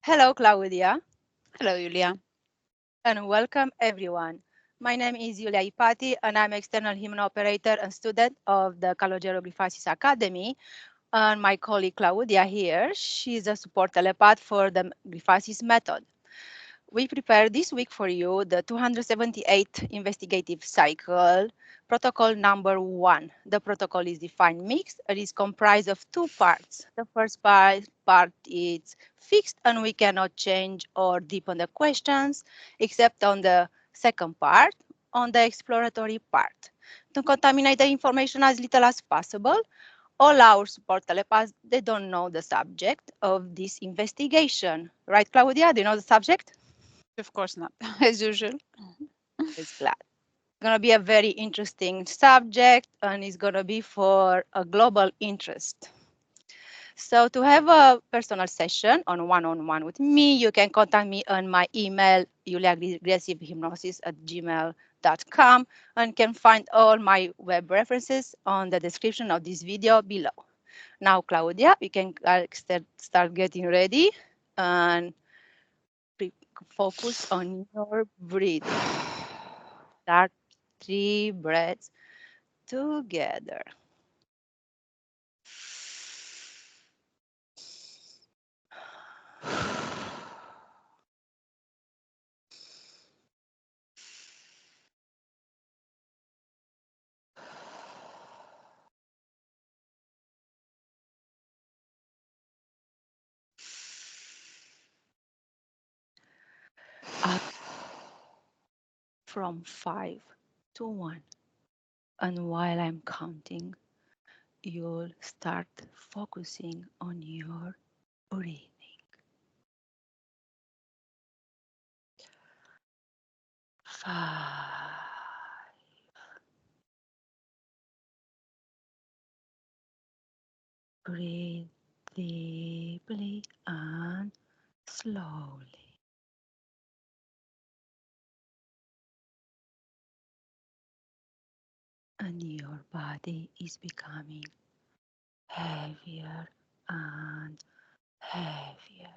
Hello, Claudia, Hello, Iulia. and welcome everyone. My name is Iulia Ipati, and I'm external Hypnoperator and student of the Grifasi Academy. And my colleague Claudia here, she's a support telepath for the Grifasis method. We prepared this week for you the 278th investigative cycle, protocol number 1. The protocol is defined mixed and is comprised of two parts. The first part is fixed and we cannot change or deepen the questions, except on the second part, on the exploratory part. To contaminate the information as little as possible, all our support telepaths, they don't know the subject of this investigation. Right, Claudia? Do you know the subject? Of course not, as usual. Is glad. Gonna be a very interesting subject and it's gonna be for a global interest. So to have a personal session on one-on-one with me, you can contact me on my email, juliaaggressivehypnosis@gmail.com, and can find all my web references on the description of this video below. Now, Claudia, we can start getting ready and focus on your breathing. Start 3 breaths together. Up from 5 to 1. And while I'm counting, you'll start focusing on your breathing. 5. Breathe deeply and slowly. And your body is becoming heavier and heavier.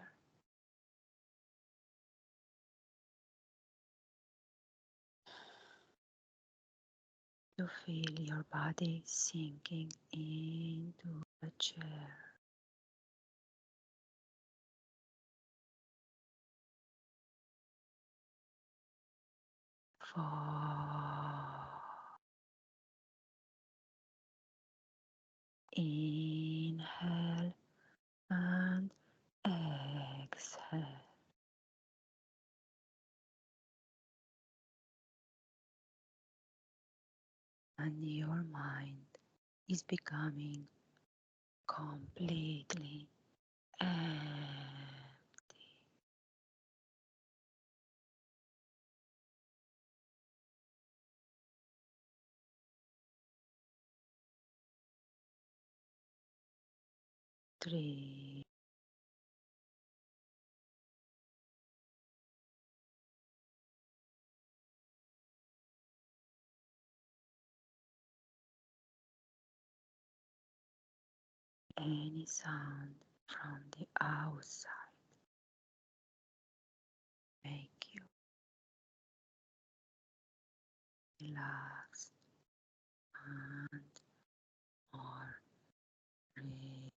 You feel your body sinking into the chair. 4. Inhale and exhale. And your mind is becoming completely empty. 3. Any sound from the outside make you relax and more relaxed.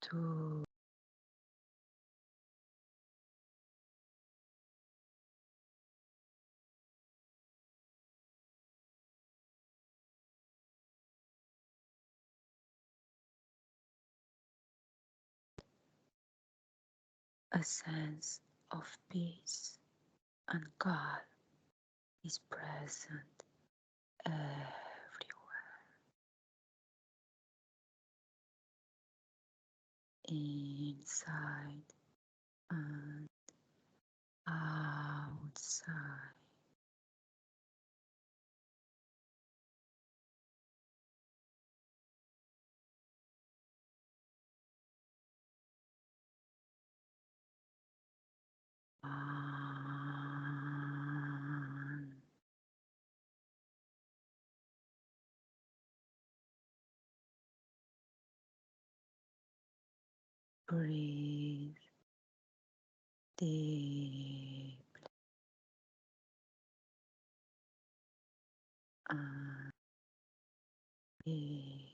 2. A sense of peace and calm is present everywhere, inside and outside. Breathe deep and deep.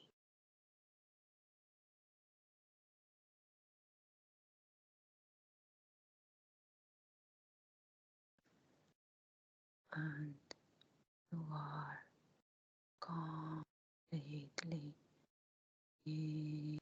And you are completely healed.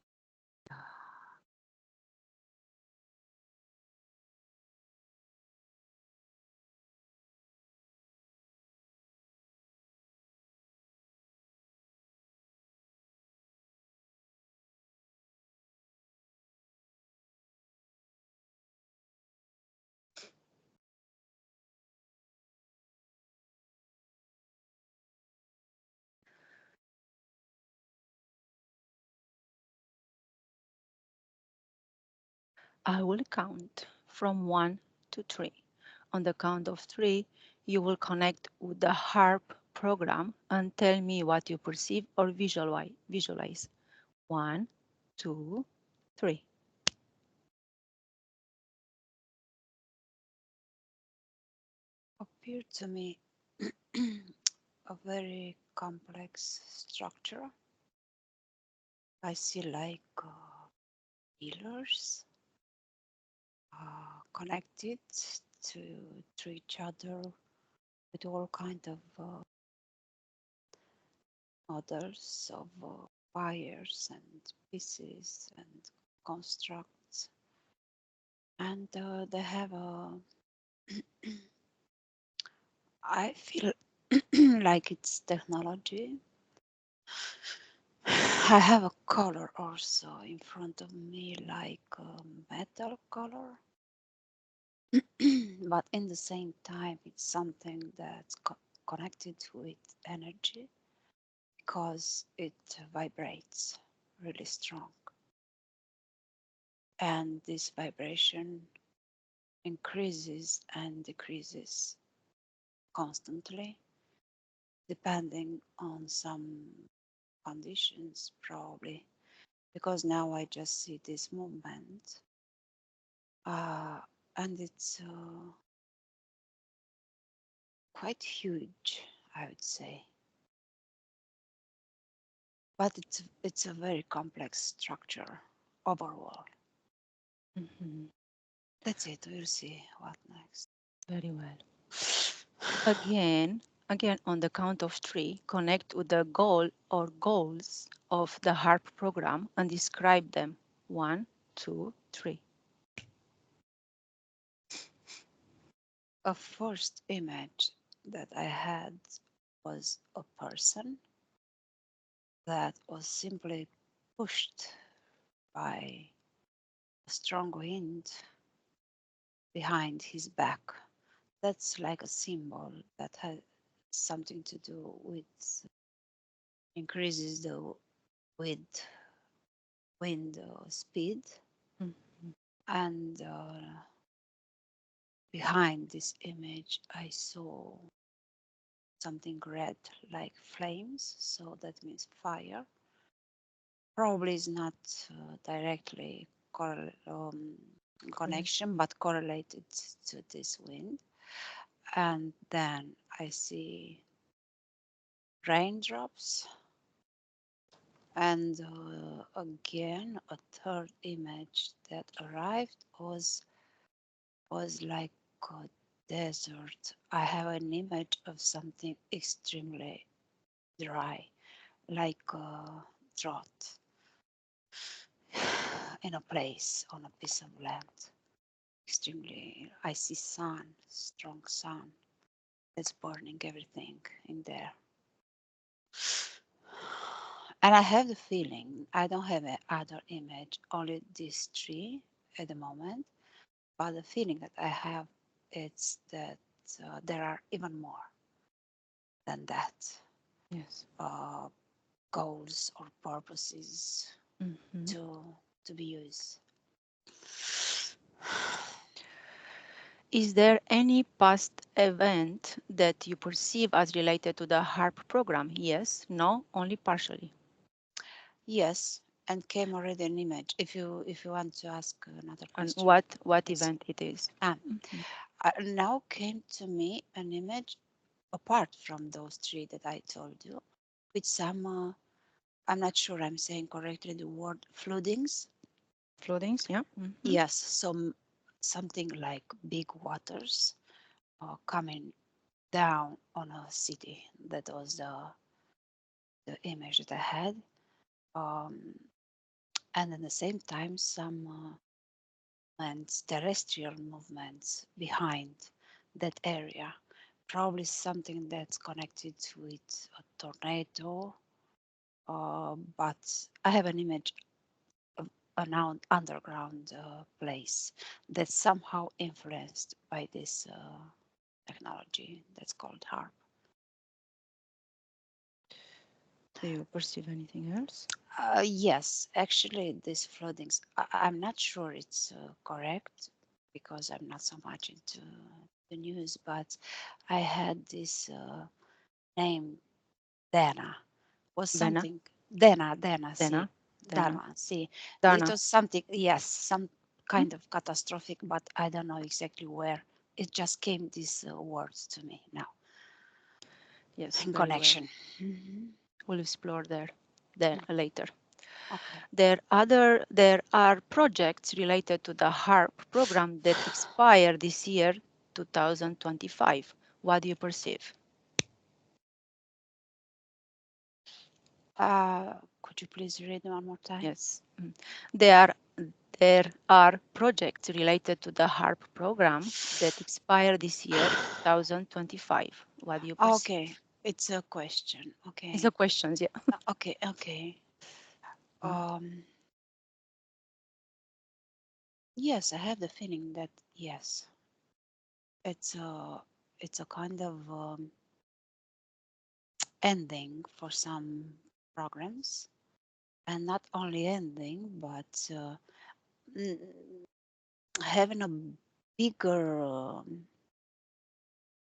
I will count from 1 to 3. On the count of 3, you will connect with the HAARP program and tell me what you perceive or visualize. 1, 2, 3. Appeared to me a very complex structure. I see like pillars connected to each other with all kind of models of wires and pieces and constructs, and they have a I feel like it's technology. I have a color also in front of me, like a metal color, but in the same time, it's something that's connected with energy because it vibrates really strong. And this vibration increases and decreases constantly, depending on some conditions, probably. Because now I just see this movement, and it's quite huge, I would say. But it's a very complex structure overall. That's it. We'll see what next. Very well. Again on the count of 3, connect with the goal or goals of the HAARP program and describe them. 1, 2, 3. A first image that I had was a person that was simply pushed by a strong wind behind his back. That's like a symbol that has something to do with increases the wind speed, and behind this image I saw something red like flames, so that means fire. Probably is not directly connection, but correlated to this wind. And then I see raindrops, and again a third image that arrived was like a desert. I have an image of something extremely dry, like a drought in a place on a piece of land. Extremely, I see sun, strong sun that's burning everything in there. And I have the feeling, I don't have another image, only these three at the moment, but the feeling that I have, it's that there are even more than that. Yes. Goals or purposes to be used. Is there any past event that you perceive as related to the HAARP program? Yes, no, only partially. Yes, and came already an image. If you want to ask another And question, what yes. event it is? Ah, Mhm. now came to me an image apart from those three that I told you, with some. I'm not sure I'm saying correctly the word floodings. Floodings, yeah. Yes, something like big waters coming down on a city. That was the image that I had. Um, and at the same time, some terrestrial movements behind that area. Probably something that's connected with a tornado, but I have an image of an underground place that's somehow influenced by this technology that's called HAARP. Do you perceive anything else? Yes, actually, these floodings, I'm not sure it's correct because I'm not so much into the news, but I had this name, Dana, was Bena, something, Dana, see, Dena, Dena, Dana, see. It Dana. was something, yes, some kind of catastrophic, but I don't know exactly where. It just came these words to me now Yes, in very well. connection. Mhm. We'll explore there then Mm, later. okay. There are projects related to the HARP program that expire this year, 2025. What do you perceive? Could you please read one more time? Yes. There there are projects related to the HARP program that expire this year, 2025. What do you Okay, perceive? it's a question. It's a Okay. question, yeah. Okay, okay. Mm. Um, yes, I have the feeling that yes, it's a kind of ending for some programs, and not only ending, but mm, having a bigger,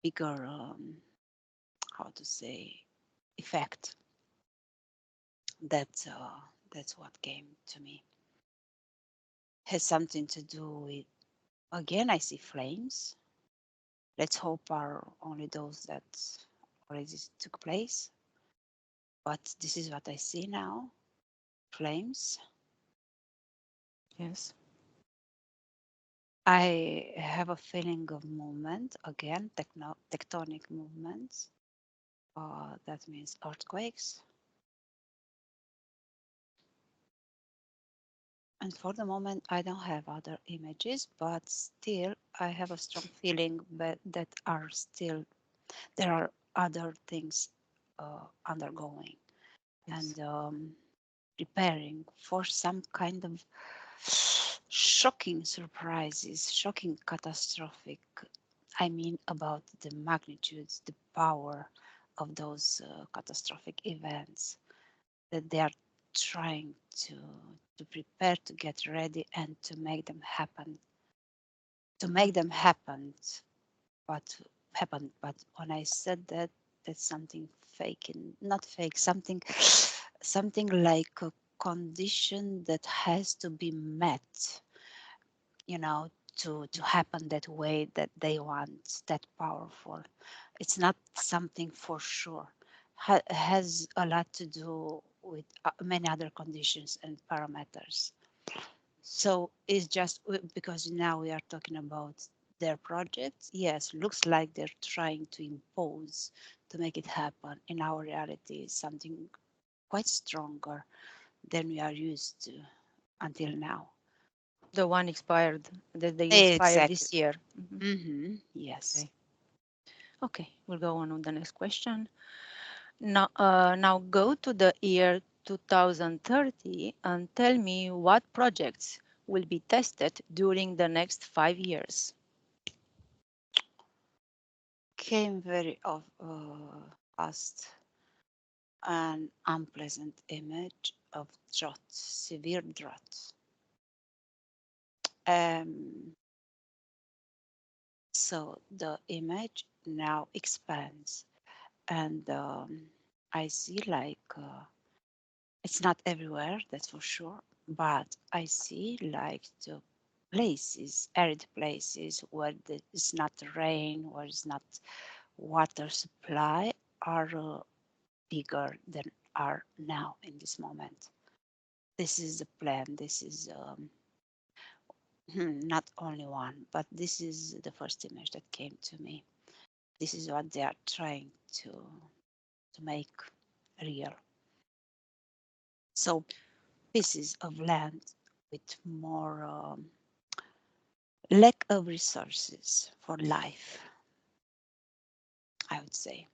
bigger, how to say, effect. That's what came to me. Has something to do with, again, I see flames. Let's hope are only those that already took place. But this is what I see now. Flames. Yes. I have a feeling of movement, again, tectonic movements. That means earthquakes. And for the moment, I don't have other images, but still, I have a strong feeling that are still, there are other things undergoing Yes. and preparing for some kind of shocking surprises, shocking catastrophic. I mean, about the magnitudes, the power of those catastrophic events that they are trying to prepare, to get ready, and to make them happen. To make them happen, but But when I said that, that's something fake and not fake, something like a condition that has to be met, you know, to happen that way that they want, that powerful. It's not something for sure. Has a lot to do with many other conditions and parameters. So it's just because now we are talking about their projects. Yes, looks like they're trying to impose to make it happen. In our reality, it's something quite stronger than we are used to until now. The one expired, that they expired Exactly. this year. Yes. Okay. Okay, we'll go on with the next question. Now go to the year 2030 and tell me what projects will be tested during the next 5 years. Came very fast an unpleasant image of drought, severe drought. Um, so the image now expands, and I see like It's not everywhere, that's for sure, but I see like the places, arid places where it's not rain, where it's not water supply are bigger than are now in this moment. This is the plan. This is not only one, but this is the first image that came to me. This is what they are trying to make real. So pieces of land with more lack of resources for life, I would say.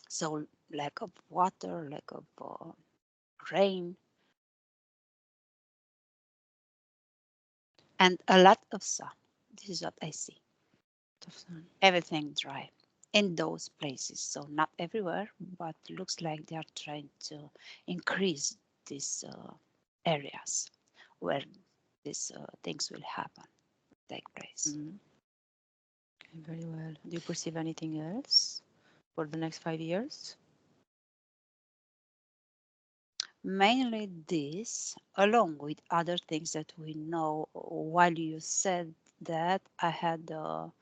So lack of water, lack of rain, and a lot of sun. This is what I see. Everything dry in those places. So not everywhere, but looks like they are trying to increase these areas where these things will happen, take place. Mm. Okay, very well. Do you perceive anything else for the next 5 years? Mainly this, along with other things that we know. While you said that, I had the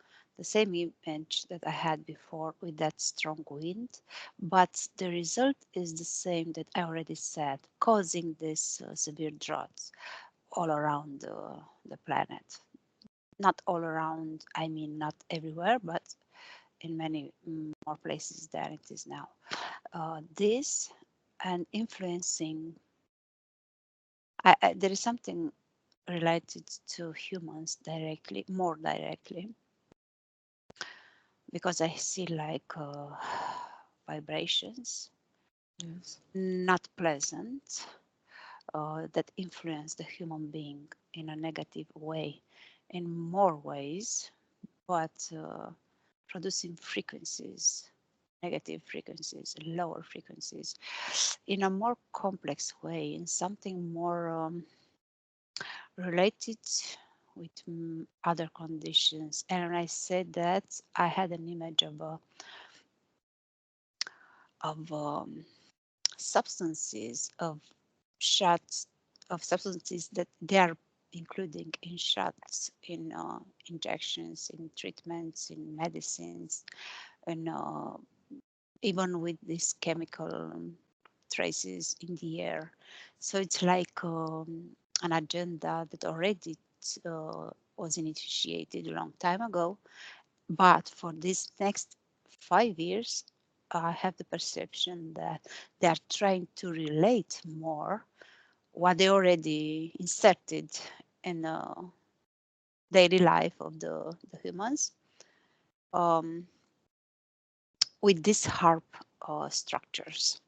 same image that I had before with that strong wind, but the result is the same that I already said, causing this severe droughts all around the planet. Not all around, I mean, not everywhere, but in many more places than it is now. This and influencing there is something related to humans directly, more directly, because I see like vibrations, Yes. not pleasant, that influence the human being in a negative way, in more ways, but producing frequencies, negative frequencies, lower frequencies, in a more complex way, in something more related with other conditions. And when I said that, I had an image of substances, of shots, of substances that they are including in shots, in injections, in treatments, in medicines, and even with these chemical traces in the air. So it's like an agenda that already was initiated a long time ago. But for these next 5 years, I have the perception that they are trying to relate more what they already inserted in the daily life of the humans um, with these HAARP structures.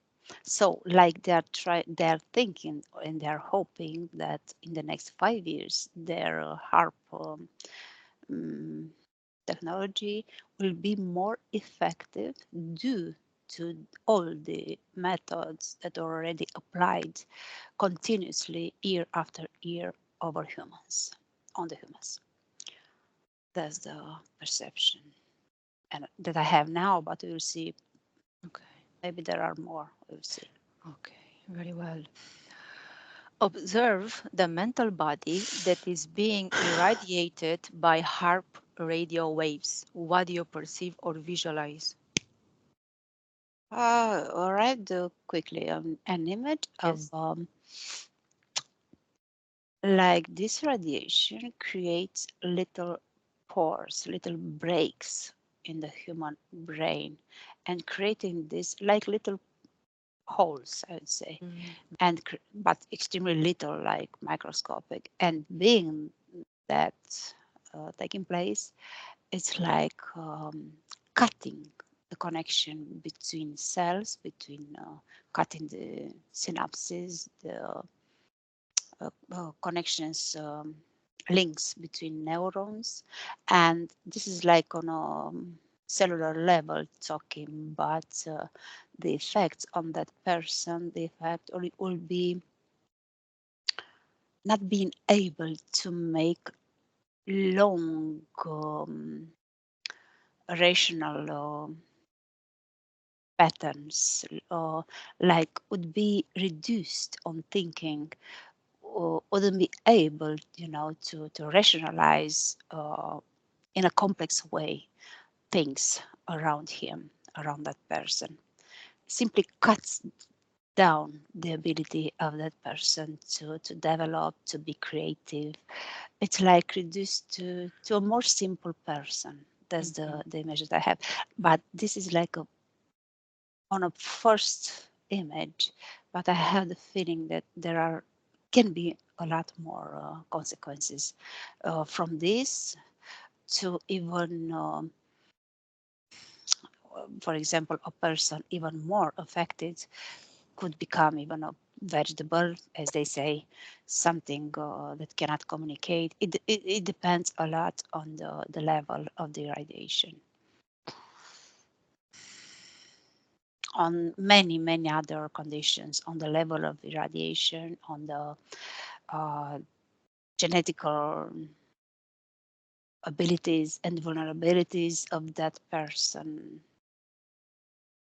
So, like they're thinking and they're hoping that in the next 5 years, their HAARP um, technology will be more effective due to all the methods that are already applied continuously year after year over humans, on the humans. That's the perception and that I have now, but we'll see. Okay. Maybe there are more. We'll see. Okay. Very well. Observe the mental body that is being irradiated by HAARP radio waves. What do you perceive or visualize? All right, do quickly an image of Yes. like this radiation creates little pores, little breaks in the human brain, and creating this like little holes, I would say, Mm. and but extremely little, like microscopic. And being that taking place, it's like cutting the connection between cells, between cutting the synapses, the connections, links between neurons. And this is like on a cellular level talking, but the effects on that person, the effect will be not being able to make long rational patterns, like would be reduced on thinking, or wouldn't be able, to rationalize in a complex way things around him, around that person. Simply cuts down the ability of that person to develop, to be creative. It's like reduced to a more simple person. That's the image that I have. But this is like on a first image, but I have the feeling that there can be a lot more consequences from this, to even, for example, a person even more affected could become even a vegetable, as they say, something that cannot communicate. It depends a lot on the level of the radiation. On many other conditions, on the level of irradiation, on the genetic abilities and vulnerabilities of that person.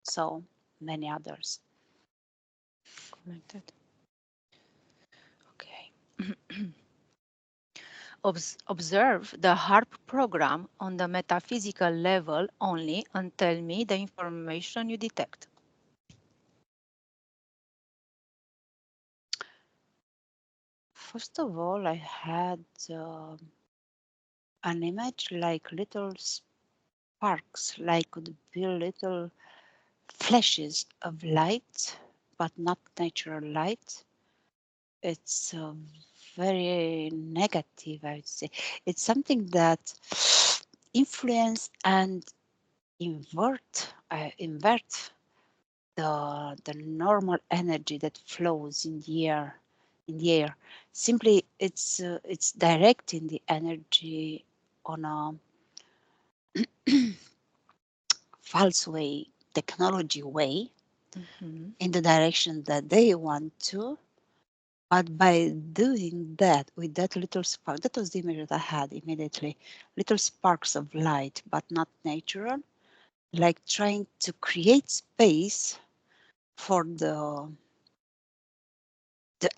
So many others. Connected. Okay. Observe the HAARP program on the metaphysical level only and tell me the information you detect. First of all, I had an image like little sparks, like could be little flashes of light, but not natural light. It's very negative, I would say. It's something that influence and invert the normal energy that flows in the air. Simply, it's directing the energy on a false way, technology way, in the direction that they want to. But by doing that, with that little spark, that was the image that I had immediately, little sparks of light, but not natural, like trying to create space for the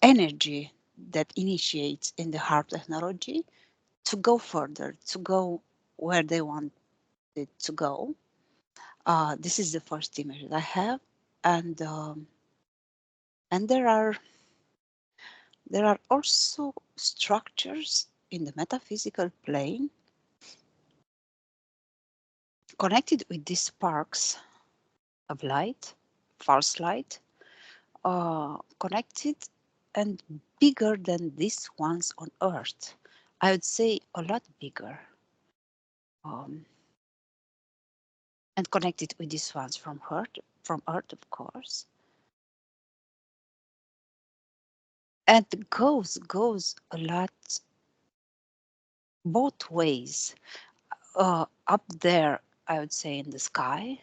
energy that initiates in the HAARP technology to go further, to go where they want it to go. This is the first image that I have, and there are also structures in the metaphysical plane connected with these sparks of light, false light, connected and bigger than these ones on Earth. I would say a lot bigger. Um, and connected with these ones from Earth, of course. And goes a lot both ways. Up there, I would say in the sky,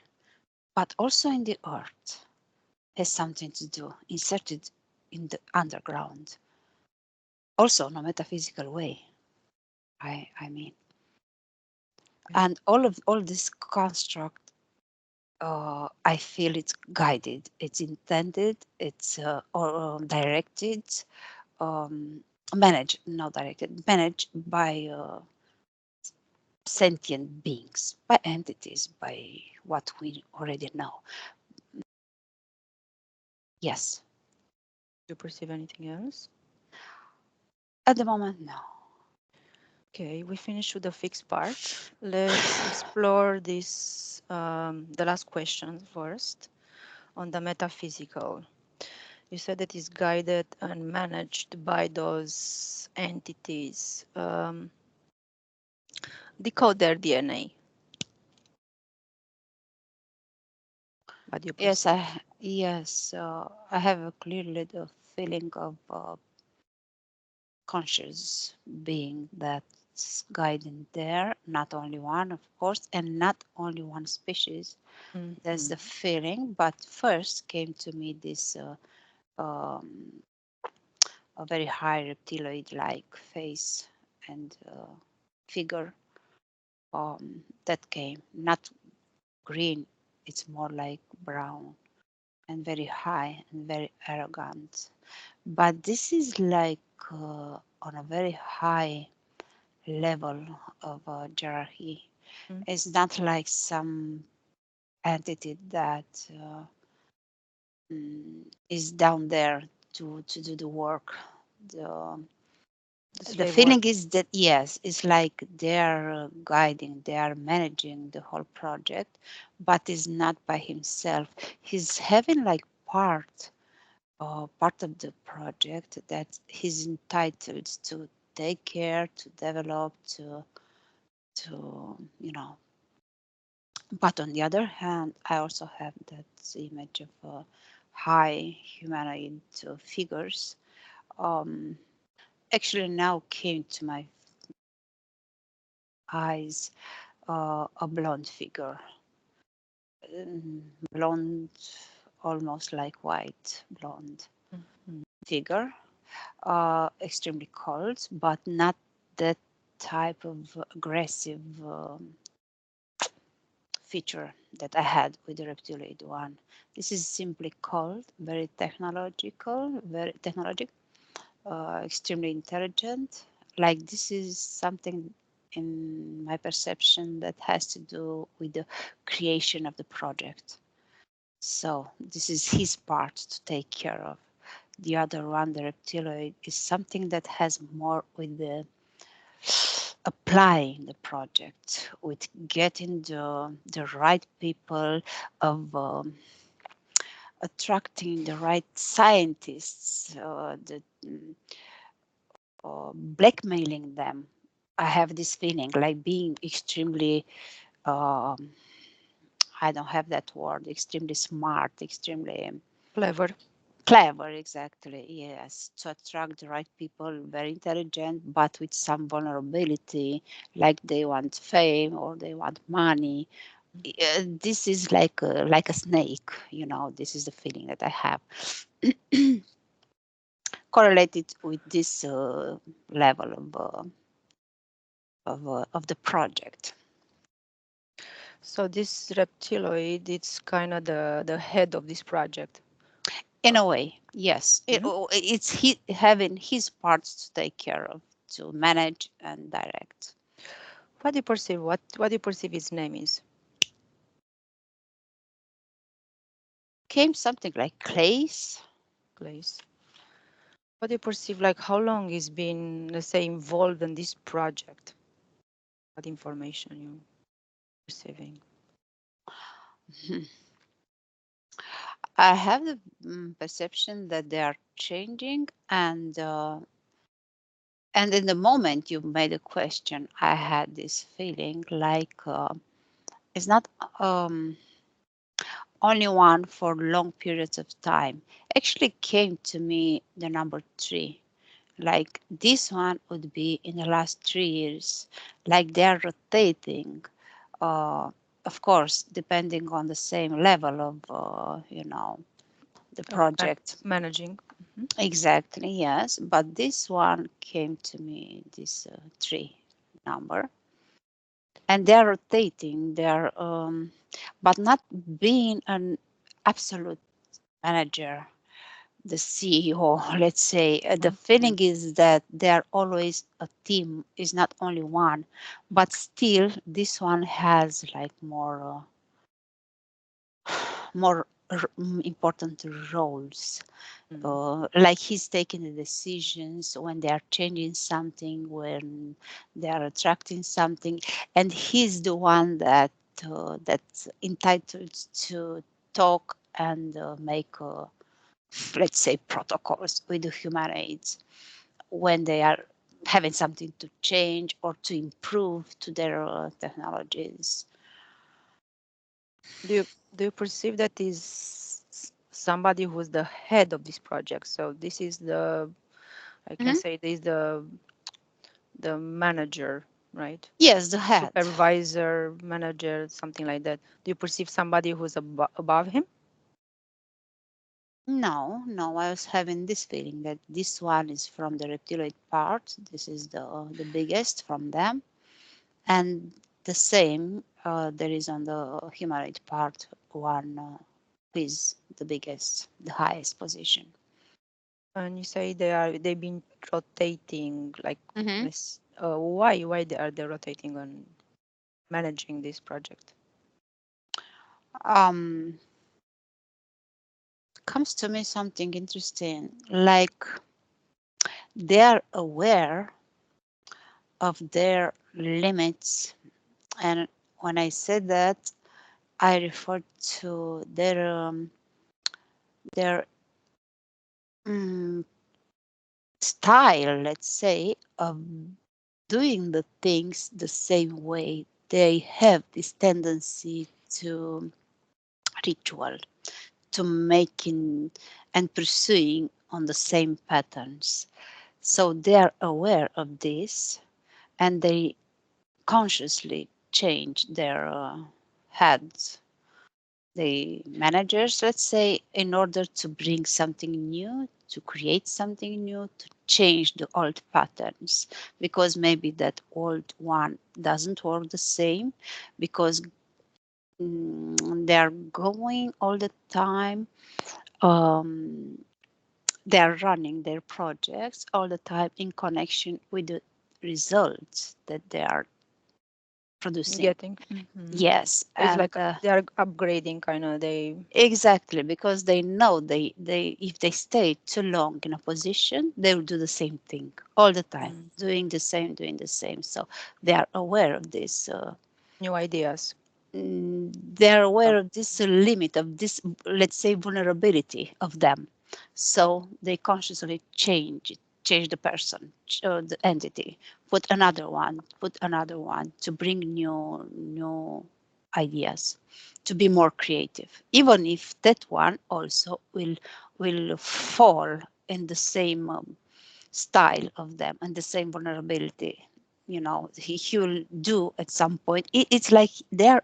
but also in the Earth. Has something to do, inserted in the underground. Also in a metaphysical way, I mean. And all this construct, I feel it's guided, it's intended, it's or directed, managed, not directed, managed by sentient beings, by entities, by what we already know. Yes. Do you perceive anything else? At the moment, no. Okay, we finished with the fixed part. Let's explore this, the last question first, on the metaphysical. You said that it's guided and managed by those entities. Decode their DNA. What do you Yes, perceive? I have a clear little feeling of conscious being that's guiding there, not only one, of course, and not only one species. That's the feeling. But first came to me this a very high reptiloid-like face and figure that came, not green, it's more like brown and very high and very arrogant. But this is like on a very high level of hierarchy. Mm. It's not like some entity that is down there to do the work. The, The the slave feeling work. is that, yes, it's like they're guiding, they are managing the whole project, but is not by himself. He's having like part of the project that he's entitled to take care, to develop, to But on the other hand, I also have that image of high humanoid figures. Um, Actually, now came to my eyes a blonde figure, blonde, almost like white blonde Mhm. figure, extremely cold, but not that type of aggressive feature that I had with the reptiloid one. This is simply cold, very technological, extremely intelligent. Like this is something in my perception that has to do with the creation of the project. So this is his part to take care of. The other one, the reptiloid, is something that has more with the applying the project, with getting the right people, of attracting the right scientists, blackmailing them. I have this feeling like being extremely, um, I don't have that word, extremely smart, extremely Clever. clever, exactly, yes, to attract the right people, very intelligent, but with some vulnerability, like they want fame or they want money. This is like a snake, this is the feeling that I have correlated with this level of the project. So this reptiloid, it's kind of the head of this project. In a way, yes, Mhm. it's having his parts to take care of, to manage and direct. What do you perceive? What do you perceive his name is? Came something like clays. Place. What do you perceive? Like how long he's been, let's say, involved in this project? What information you perceiving? I have the perception that they are changing, and in the moment you made a question, I had this feeling like it's not um, only one for long periods of time. Actually, came to me the number three. Like this one would be in the last 3 years, like they're rotating. Uh, of course, depending on the same level of, the Kind project. managing. Mhm. Exactly, yes. But this one came to me, this three number, and they're rotating. But not being an absolute manager, the CEO, let's say. The Mhm. feeling is that they're always a team, is not only one, but still this one has like more important roles. Mm. Like he's taking the decisions when they are changing something, when they are attracting something, and he's the one that's entitled to talk and make, let's say, protocols with the human aids when they are having something to change or to improve to their technologies. Do you do you perceive that is somebody who's the head of this project? So this is the, I can Mhm. say this is the manager, right? Yes, the head. Supervisor, manager, something like that. Do you perceive somebody who's above him? No, no, I was having this feeling that this one is from the reptiloid part. This is the biggest from them, and the same there is on the humanoid part. one with the biggest, the highest position. And you say they've been rotating, like Hmm. this. Why they rotating on managing this project? Um, Comes to me something interesting, like they are aware of their limits, and when I said that, I refer to their mm, style, let's say, of doing the things the same way. They have this tendency to ritual, to making and pursuing on the same patterns. So they are aware of this and they consciously change their heads, the managers, let's say, in order to bring something new, to create something new, to change the old patterns, because maybe that old one doesn't work the same, because they are going all the time. Um, they are running their projects all the time in connection with the results that they are producing. Getting. Yes, It's and like they are upgrading, kind of. They. exactly, because they know they if they stay too long in a position, they will do the same thing all the time, Mm, doing the same. So they are aware of this. New ideas. They're aware Oh, of this limit of this, let's say, vulnerability of them. So they consciously change the person, the entity, put another one to bring new ideas, to be more creative, even if that one also will fall in the same style of them and the same vulnerability. He will do at some point. It's like they're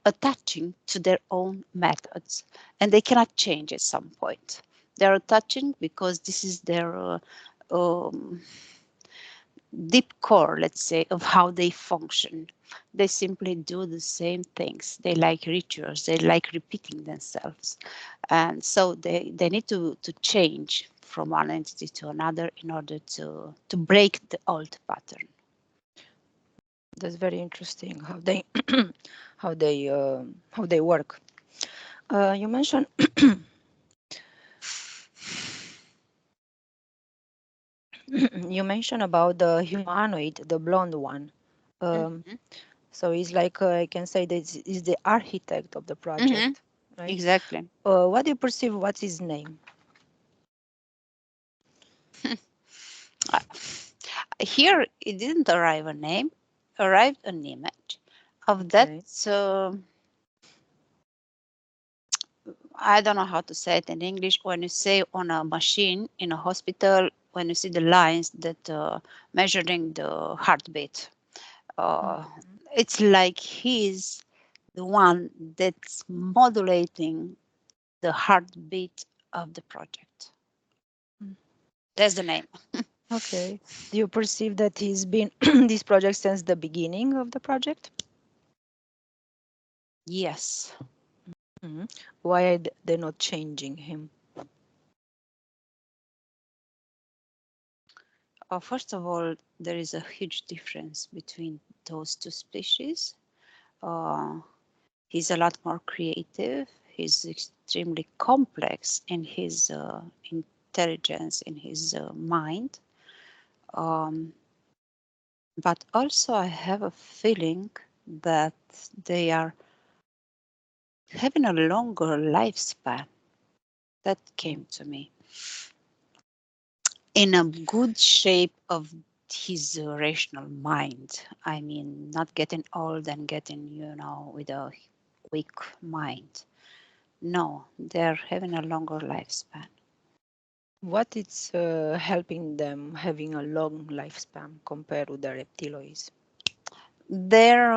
attaching to their own methods and they cannot change at some point. They're attaching because this is their um, deep core, let's say, of how they function. They simply do the same things. They like rituals, they like repeating themselves. And so they need to change from one entity to another in order to break the old pattern. that's very interesting how they how they how they work. You mentioned you mentioned about the humanoid, the blonde one. Um, Mhm. so he's like I can say that is the architect of the Hmm. project, right? Exactly. What do you perceive? What's his name? Uh, Here it didn't arrive a name, arrived an image of that. Okay. I don't know how to say it in English. When you say on a machine in a hospital, when you see the lines that measuring the heartbeat, uh, Mhm. it's like he's the one that's modulating the heartbeat of the project. Mm. That's the name. Okay. Do you perceive that he's been this project since the beginning of the project? Yes. Mhm. Why are they not changing him? First of all, there is a huge difference between those two species. Uh, he's a lot more creative. He's extremely complex in his intelligence, in his mind. Um, but also, I have a feeling that they are having a longer lifespan. That Mm. came to me in a good shape of his rational mind. I mean, not getting old and getting, with a weak mind. No, they're having a longer lifespan. What is helping them having a long lifespan compared with the reptiloids? They're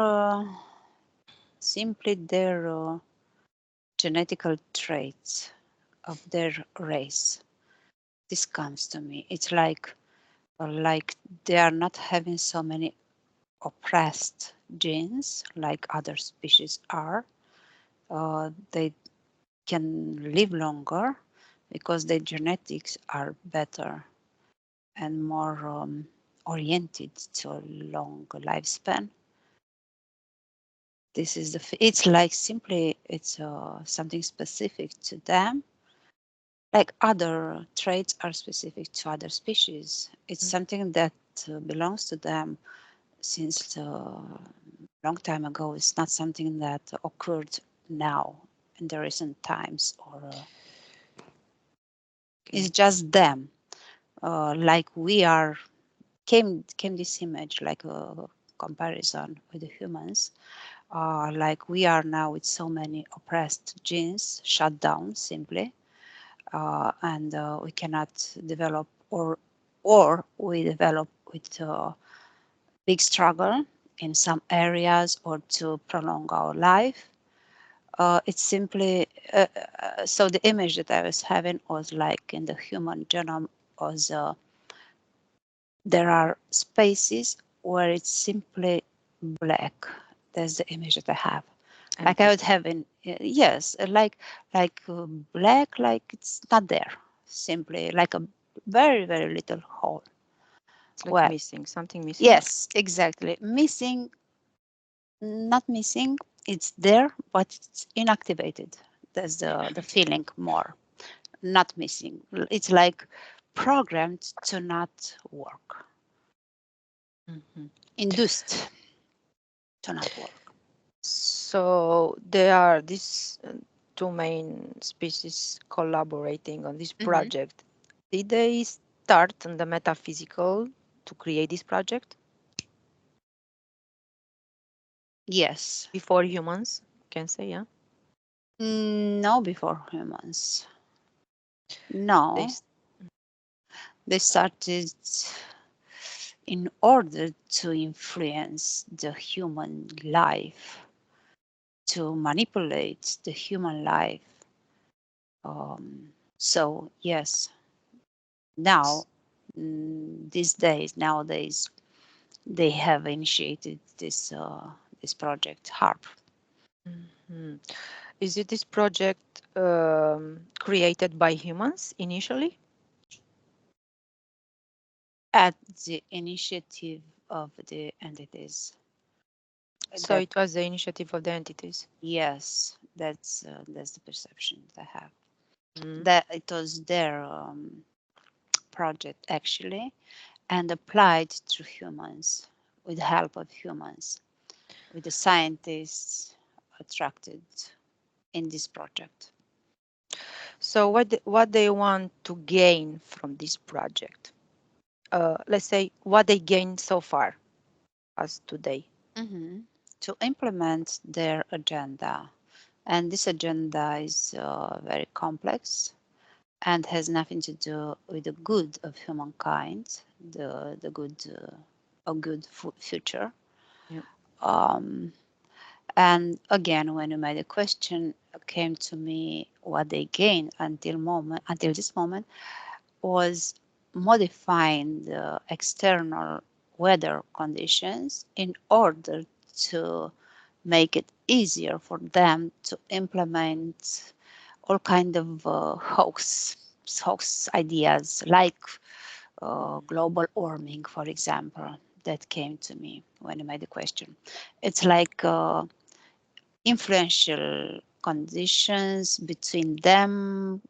simply their genetical traits of their race. This comes to me. It's like they are not having so many oppressed genes like other species are. they can live longer because their genetics are better and more oriented to a long lifespan. This is it's like simply it's something specific to them, like other traits are specific to other species. It's something that belongs to them since a long time ago. It's not something that occurred now in the recent times, or it's just them. Like we are, came this image like a comparison with the humans. Like we are now with so many oppressed genes shut down simply, and we cannot develop, or we develop with big struggle in some areas or to prolong our life. It's simply so the image that I was having was like in the human genome was there are spaces where it's simply black. That's the image that I have. Like I would have in yes, like black, like it's not there. Simply like a very little hole. It's like Well, missing, something missing. yes, exactly. Missing, not missing. It's there, but it's inactivated. That's the feeling more. Not missing. It's like programmed to not work. Induced to not work. So there are these two main species collaborating on this Hmm. project. Did they start on the metaphysical to create this project Yes. before humans? Can say, yeah. No, before humans. They No, they started in order to influence the human life, to manipulate the human life. So yes, now these days, nowadays, they have initiated this project HAARP. Mhm. Is it this project created by humans initially? At the initiative of the entities. So That it was the initiative of the entities. yes, that's the perception that I have. Mm. That it was their project actually, and applied to humans with the help of humans, with the scientists attracted in this project. So what they want to gain from this project? Let's say what they gained so far as today. Mhm. To implement their agenda. And this agenda is very complex and has nothing to do with the good of humankind, the good, a good future. Yeah. Um, and again, when you made a question, came to me what they gained until this moment was modifying the external weather conditions in order to make it easier for them to implement all kind of hoax ideas like global warming, for example, that came to me when I made the question. It's like influential conditions between them,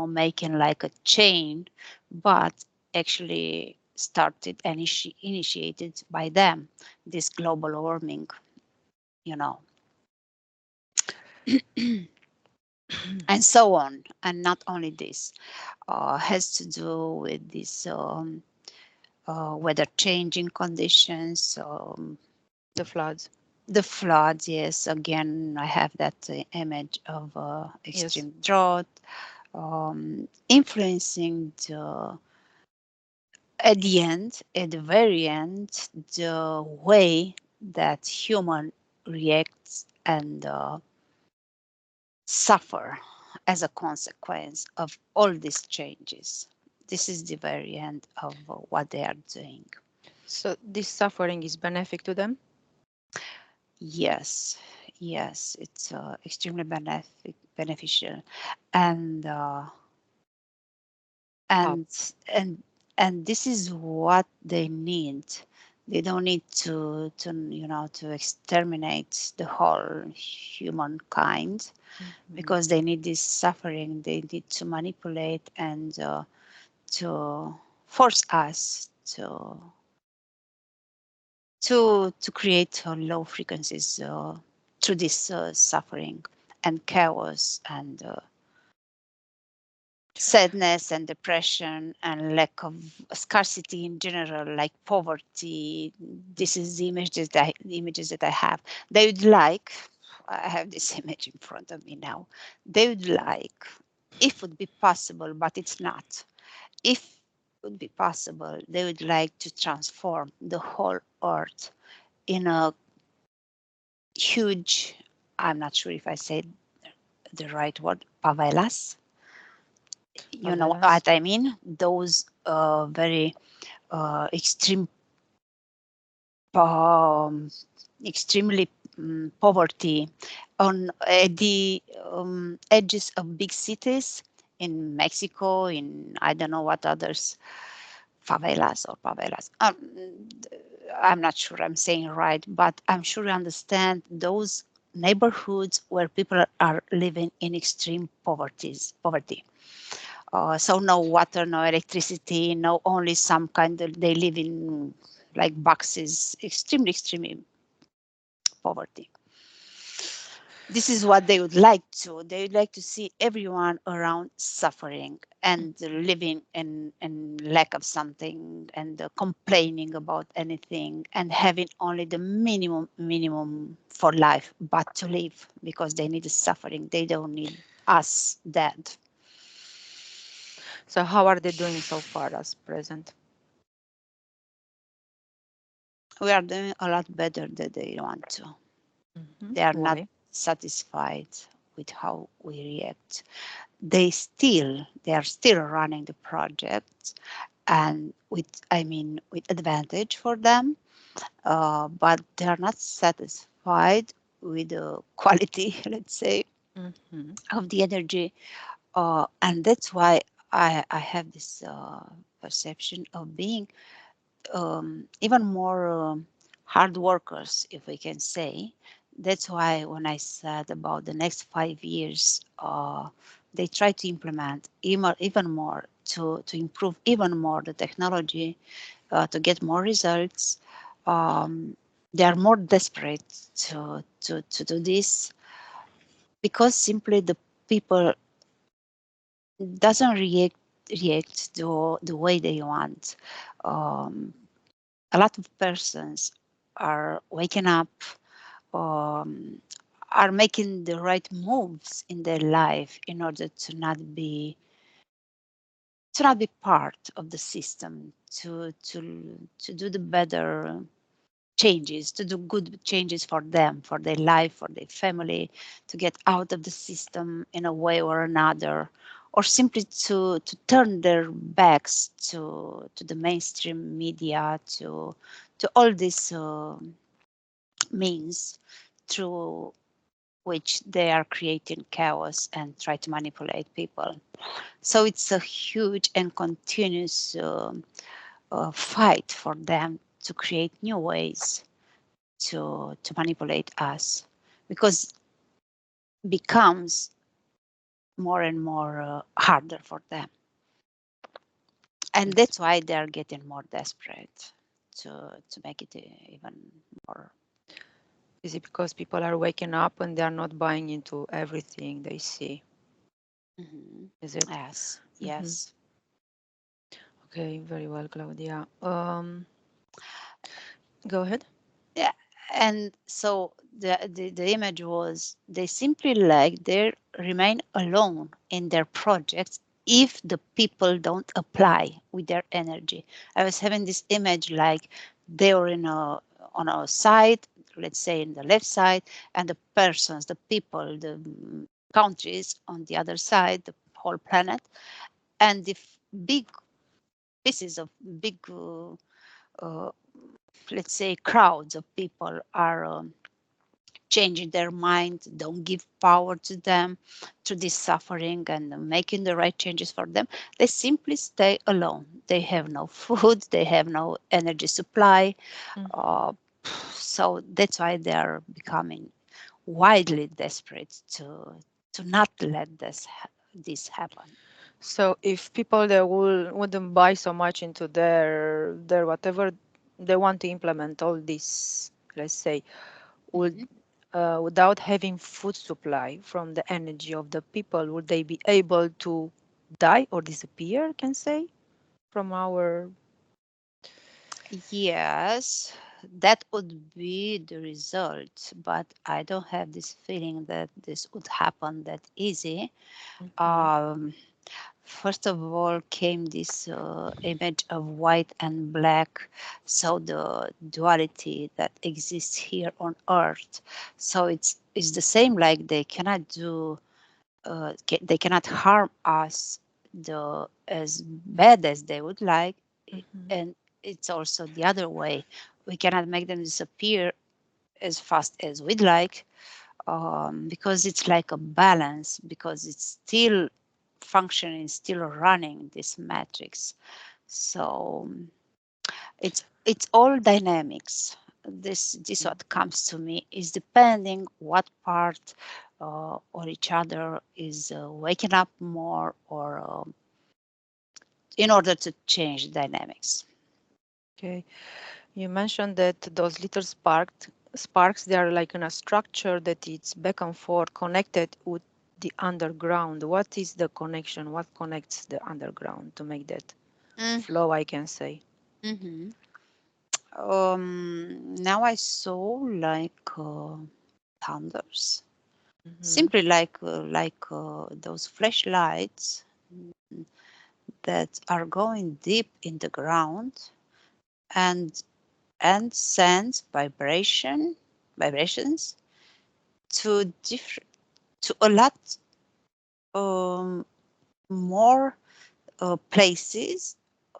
making like a chain, but actually started and initiated by them, this global warming, you know, and so on. And not only this, has to do with this weather changing conditions, The floods. the floods. Yes, again, I have that image of Yes. extreme drought, influencing at the end, at the very end, the way that human reacts and suffer as a consequence of all these changes. This is the very end of what they are doing. So this suffering is benefic to them. Yes, Yes, it's extremely beneficial, and Wow. and and and this is what they need. They don't need to exterminate the whole humankind, Mhm. because they need this suffering. They need to manipulate and to force us to create low frequencies through this suffering and chaos and sadness and depression and lack of scarcity in general, like poverty. This is the images that I have. They would like, I have this image in front of me now. They would like, if would be possible, but it's not. If would be possible, they would like to transform the whole earth in a huge, I'm not sure if I said the right word, favelas. You know Favelas. what I mean? Those very extreme, um, extremely poverty on the edges of big cities in Mexico, in I don't know what others, favelas or favelas. I'm not sure I'm saying right, but I'm sure you understand those neighborhoods where people are living in extreme poverty. So no water, no electricity, no only some kind of, they live in like boxes, extremely poverty. This is what they would like to. They would like to see everyone around suffering and living in lack of something and complaining about anything and having only the minimum for life, but to live, because they need the suffering. They don't need us dead. So how are they doing so far as present? We are doing a lot better than they want to. They are not Why? satisfied with how we react. They are still running the project, and with, I mean, with advantage for them, but they are not satisfied with the quality, let's say, Mhm. of the energy, and that's why I have this perception of being even more hard workers, if we can say. That's why when I said about the next 5 years, they try to implement even more to improve even more the technology, to get more results. Um, they are more desperate to do this, because simply the people doesn't react the way they want. Um, a lot of persons are waking up, um, are making the right moves in their life in order to not be part of the system, to do the better changes, to do good changes for them, for their life, for their family, to get out of the system in a way or another, or simply to turn their backs to the mainstream media, to all these means through which they are creating chaos and try to manipulate people. So it's a huge and continuous fight for them to create new ways to manipulate us, because becomes more and more harder for them, and Yes. that's why they are getting more desperate to make it even more. Is it because people are waking up and they are not buying into everything they see? Mhm. Is it? Yes, Hmm. yes. Okay, very well, Claudia. Go ahead. Yeah, and so the image was, they simply like they remain alone in their projects if the people don't apply with their energy. I was having this image like they were in a on a side, let's say in the left side, and the persons, the people, the countries on the other side, the whole planet, and if big pieces of big uh, let's say crowds of people are changing their mind, don't give power to them, to this suffering, and making the right changes for them. They simply stay alone. They have no food, they have no energy supply. Mhm. Uh, so that's why they are becoming widely desperate to not let this happen. So if people they wouldn't buy so much into their whatever they want to implement all this, let's say, would Mhm. without having food supply from the energy of the people, would they be able to die or disappear? Can say from our. Yes, that would be the result, but I don't have this feeling that this would happen that easy. Mhm. Um, First of all, came this image of white and black, so the duality that exists here on Earth. So it's the same. Like they cannot do, they cannot harm us as bad as they would like, Mhm. and it's also the other way. We cannot make them disappear as fast as we'd like, because it's like a balance, because it's still functioning, still running this matrix. So it's all dynamics. This what comes to me is depending what part or each other is waking up more, or in order to change dynamics. Okay. You mentioned that those little sparks they are like in a structure that it's back and forth connected with the underground. What is the connection? What connects the underground to make that flow, I can say? Mm-hmm. Now I saw like thunders, Hmm. simply like those flashlights that are going deep in the ground, and sends vibrations to different, to a lot um, more places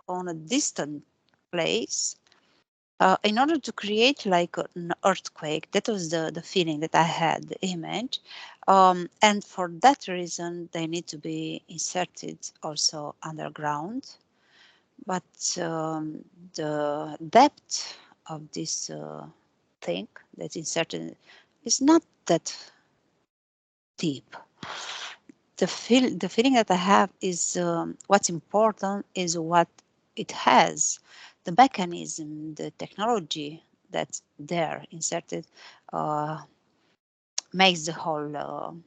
on a distant place, in order to create like an earthquake. That was the feeling that I had, the image. And for that reason, they need to be inserted also underground. But the depth of this thing that's inserted is not that deep. The feeling that I have is, what's important is what it has, the mechanism, the technology that's there inserted, uh, makes the whole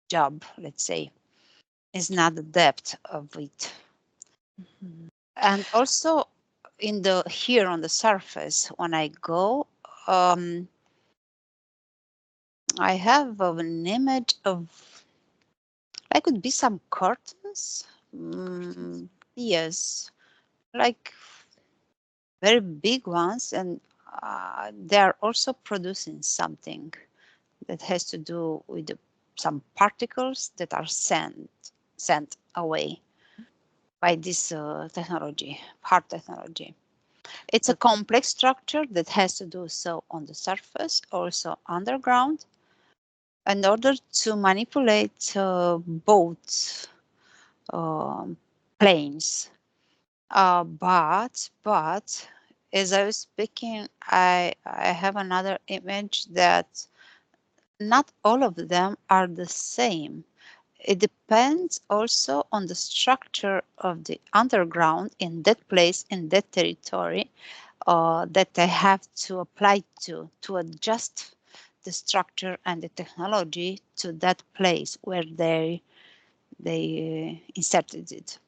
job, let's say. Is not the depth of it. Mhm. And also in the here on the surface, when I go, um, I have an image of, like, could be some curtains. Curtains. Yes, like very big ones, and they are also producing something that has to do with some particles that are sent away by this technology, HAARP technology. It's a But complex structure that has to do so on the surface, also underground, in order to manipulate both um, planes. But as I was speaking, I have another image that not all of them are the same. It depends also on the structure of the underground in that place, in that territory, that they have to apply to adjust the structure and the technology to that place where they inserted it.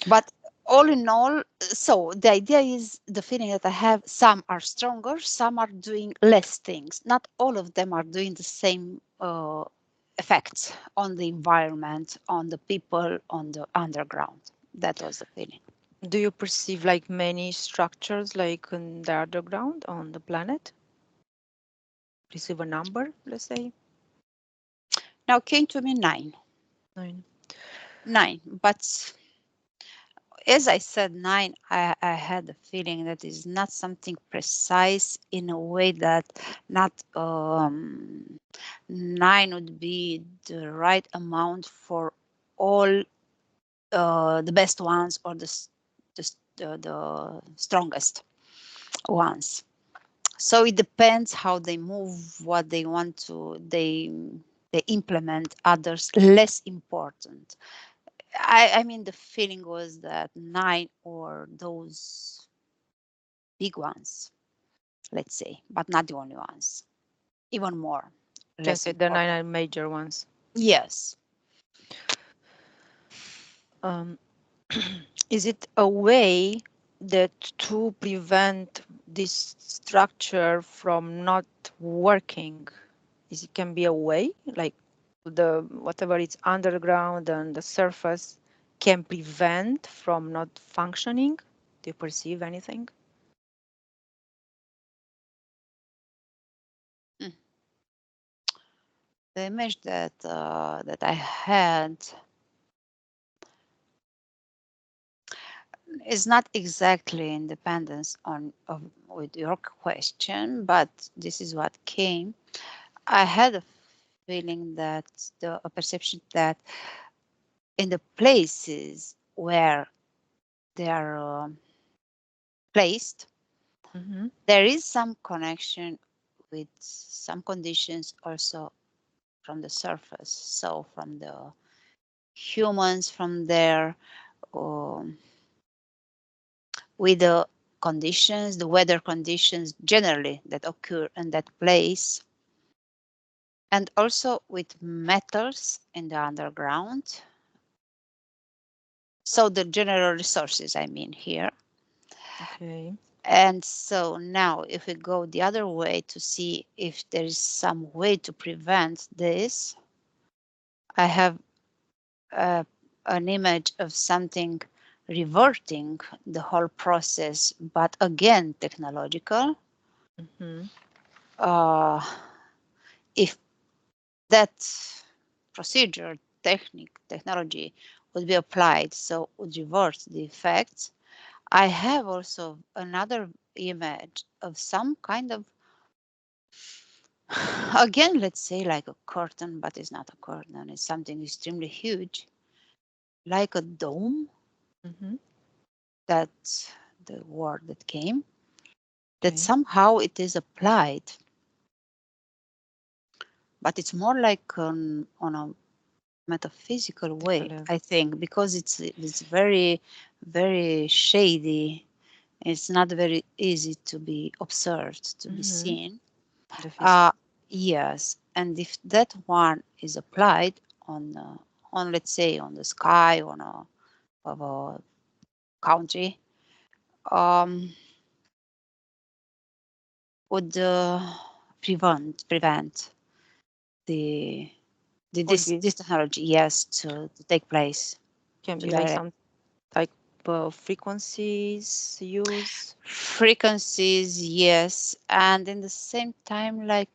But all in all, so the idea is, the feeling that I have, some are stronger, some are doing less things. Not all of them are doing the same effects on the environment, on the people, on the underground. That was the feeling. do you perceive like many structures like in the underground on the planet? Receive a number, let's say Now came to me nine. nine. Nine, but as I said, 9, I had a feeling that is not something precise in a way that not 9 would be the right amount for all the best ones or the strongest ones. So it depends how they move, what they want to, they implement others less important. I mean, the feeling was that 9 or those big ones, let's say, but not the only ones, even more, Can less say the nine important. are major ones. Yes. Um, is it a way that to prevent this structure from not working? Is it can be a way like the whatever it's underground and the surface can prevent from not functioning? Do you perceive anything? Mm. The image that I had is not exactly independence on of with your question, but this is what came. I had a feeling that a perception that in the places where they are placed, Mm-hmm. there is some connection with some conditions also from the surface. So from the humans, from there, um, with the conditions, the weather conditions generally that occur in that place, and also with metals in the underground. So the general resources, I mean here. Okay. And so now if we go the other way to see if there is some way to prevent this, I have an image of something reverting the whole process, but again technological. Mm-hmm. Uh, if that procedure, technology would be applied, so would reverse the effects. I have also another image of some kind of, again, let's say like a curtain, but it's not a curtain. It's something extremely huge, like a dome. Mm-hmm. That's the word that came. That Okay. somehow it is applied, but it's more like on a metaphysical way, Level. I think, because it's very, very shady. It's not very easy to be observed, to be Mm-hmm. seen. The Uh, physical. yes, and if that one is applied on let's say on the sky on a of a country, um, would prevent the Could be this technology, yes, to take place, can to be like direct some type of frequencies use. frequencies, yes, and in the same time like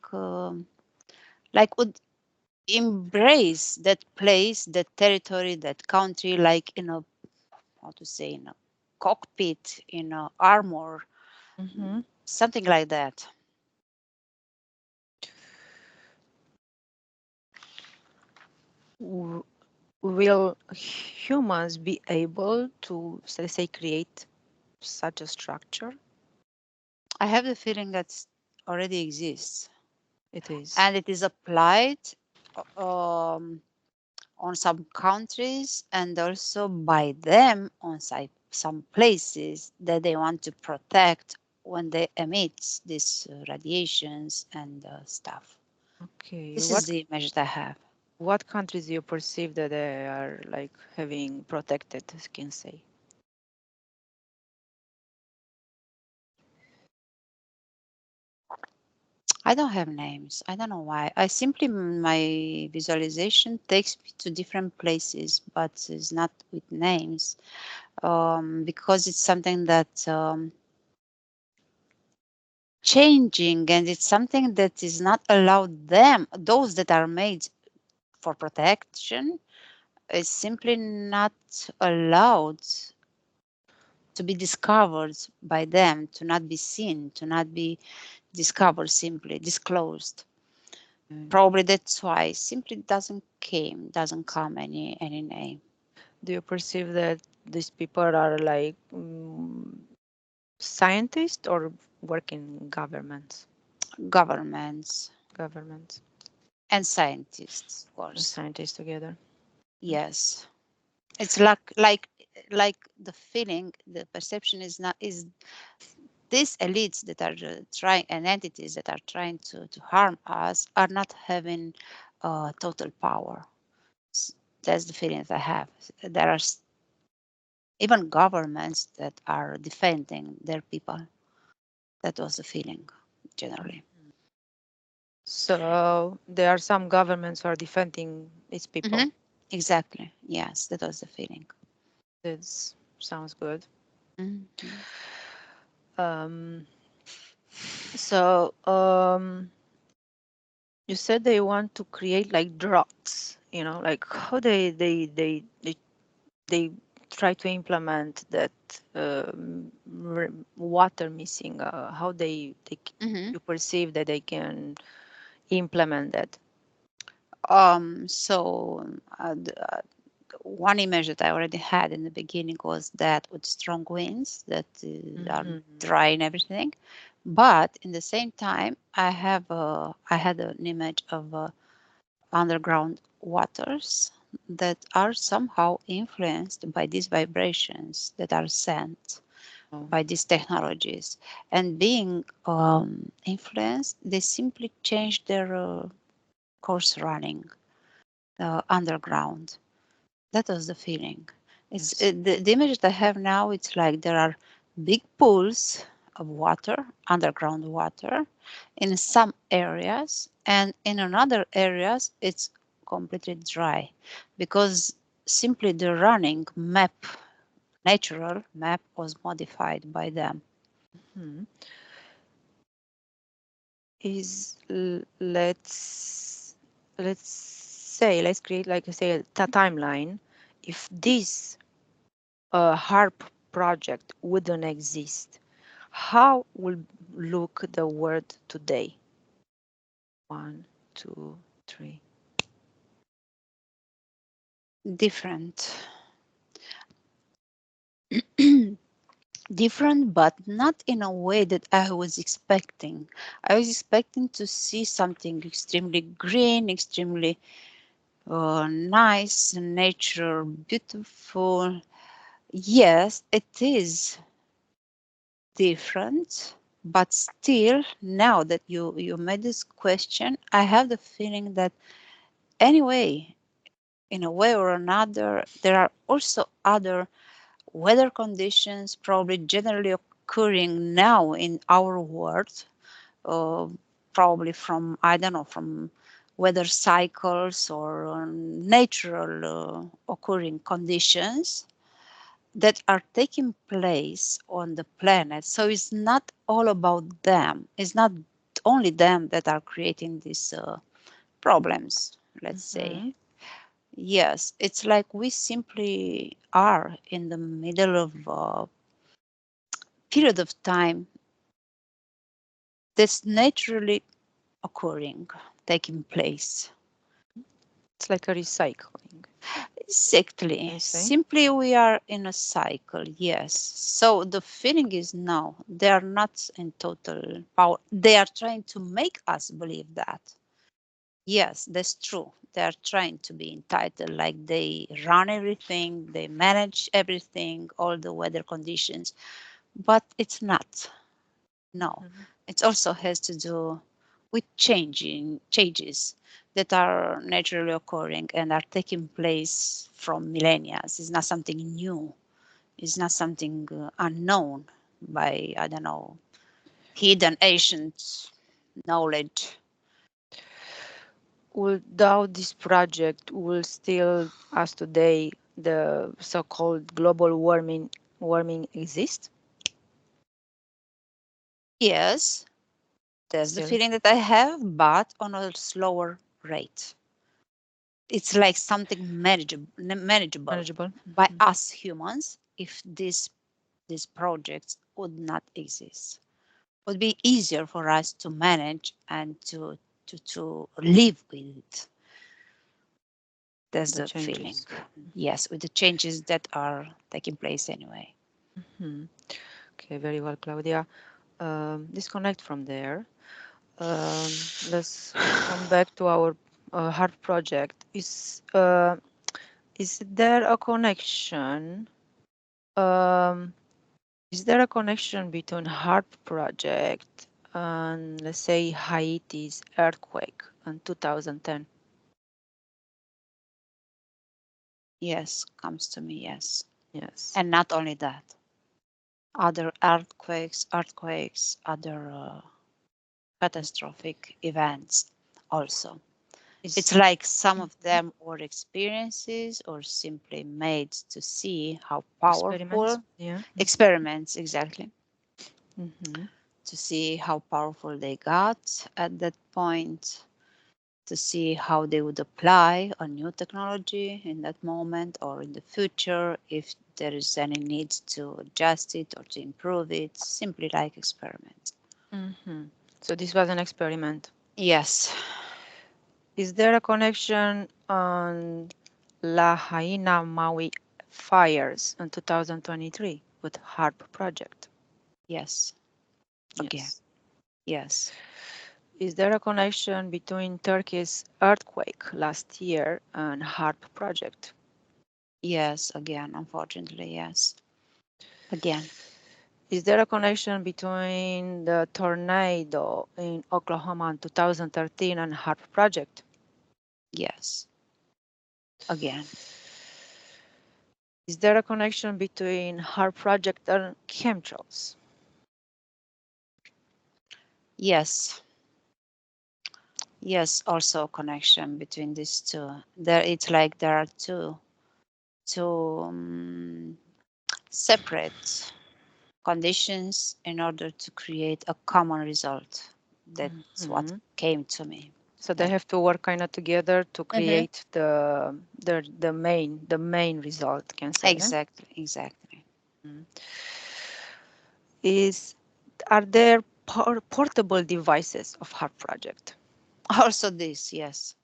would embrace that place, that territory, that country, like in a, how to say, in a cockpit, in a armor, Mm-hmm. something like that. Will humans be able to, so let's say, create such a structure? I have the feeling that already exists It is. and it is applied um, on some countries and also by them on some places that they want to protect when they emit these radiations and stuff. Okay. This is the image that I have. What countries do you perceive that they are like having protected, can say? I don't have names. I don't know why. I simply, my visualization takes me to different places, but it's not with names because it's something that changing and it's something that is not allowed them, those that are made for protection, is simply not allowed to be discovered by them, to not be seen, to not be discovered, simply disclosed. Probably that's why simply doesn't come any name. Do you perceive that these people are like scientists or work in governments? Governments Governments and scientists, of and course. scientists together. Yes, it's like the feeling, the perception is not is these elites that are trying and entities that are trying to harm us are not having total power. That's the feeling that I have. There are even governments that are defending their people. That was the feeling generally. So there are some governments who are defending its people. Hmm. Exactly. Yes, that was the feeling. That sounds good. Hmm. Um, so you said they want to create like droughts, like how they try to implement that water missing. How Hmm. you perceive that they can implement that. So one image that I already had in the beginning was that with strong winds that are Hmm. drying everything, but in the same time, I had an image of underground waters that are somehow influenced by these vibrations that are sent Oh. by these technologies, and being influenced, they simply change their course running underground. That was the feeling. It's Yes. the image that I have now. It's like there are big pools of water, underground water, in some areas, and in another areas it's completely dry, because simply the running map, natural map, was modified by them. Hmm. Is let's create, like I say, a timeline. If this HAARP project wouldn't exist, how would look the world today? One, two, three. Different. Different, but not in a way that I was expecting. I was expecting to see something extremely green, extremely nice, nature, beautiful. Yes, it is different, but still, now that you made this question, I have the feeling that anyway, in a way or another, there are also other weather conditions probably generally occurring now in our world, uh, probably from, I don't know, from weather cycles or natural occurring conditions that are taking place on the planet. So it's not all about them. It's not only them that are creating these problems, let's say. Hmm. Yes, it's like we simply are in the middle of a period of time that's naturally occurring, taking place. It's like a recycling, Exactly. I say. Simply, we are in a cycle, yes. So the feeling is no, they are not in total power. They are trying to make us believe that. Yes, that's true. They are trying to be entitled, like they run everything, they manage everything, all the weather conditions, but it's not. No, Mhm. it also has to do with changing changes that are naturally occurring and are taking place from millennia. It's not something new. It's not something unknown by, I don't know, hidden ancient knowledge. Without this project, will still, as today, the so-called global warming exist Yes, that's the still? feeling that I have, but on a slower rate. It's like something manageable Manageable. by Mhm. us humans if this these projects would not exist. It would be easier for us to manage and to live with it. That's The the feeling. changes. Yes, with the changes that are taking place anyway. Mhm. Okay, very well, Claudia. Disconnect from there. Let's come back to our HAARP project. Is there a connection? Um, is there a connection between HAARP project and, let's say, Haiti's earthquake in 2010? Yes, comes to me, yes. Yes. And not only that, other earthquakes, other catastrophic events also. It's Is like some of them were experiences or simply made to see how experiments? powerful Yeah. experiments, exactly, Mm-hmm. to see how powerful they got at that point, to see how they would apply a new technology in that moment or in the future, if there is any need to adjust it or to improve it, simply like experiments. Mm-hmm. So this was an experiment. Yes, Is there a connection on La Haina Maui fires in 2023 with HARP project? yes, again, Yes. yes, Is there a connection between Turkey's earthquake last year and HARP project? yes, again, unfortunately, yes, again, Is there a connection between the tornado in Oklahoma in 2013 and HARP project? yes, again, Is there a connection between HARP project and chemtrails? yes, yes, also a connection between these two. There, it's like there are two separate conditions in order to create a common result. That's what Mhm. came to me. So they That have to work kind of together to hmm create the main result, can say. Eh? exactly, exactly. Mm. Is Are there portable devices of HARP project? Also, this, yes.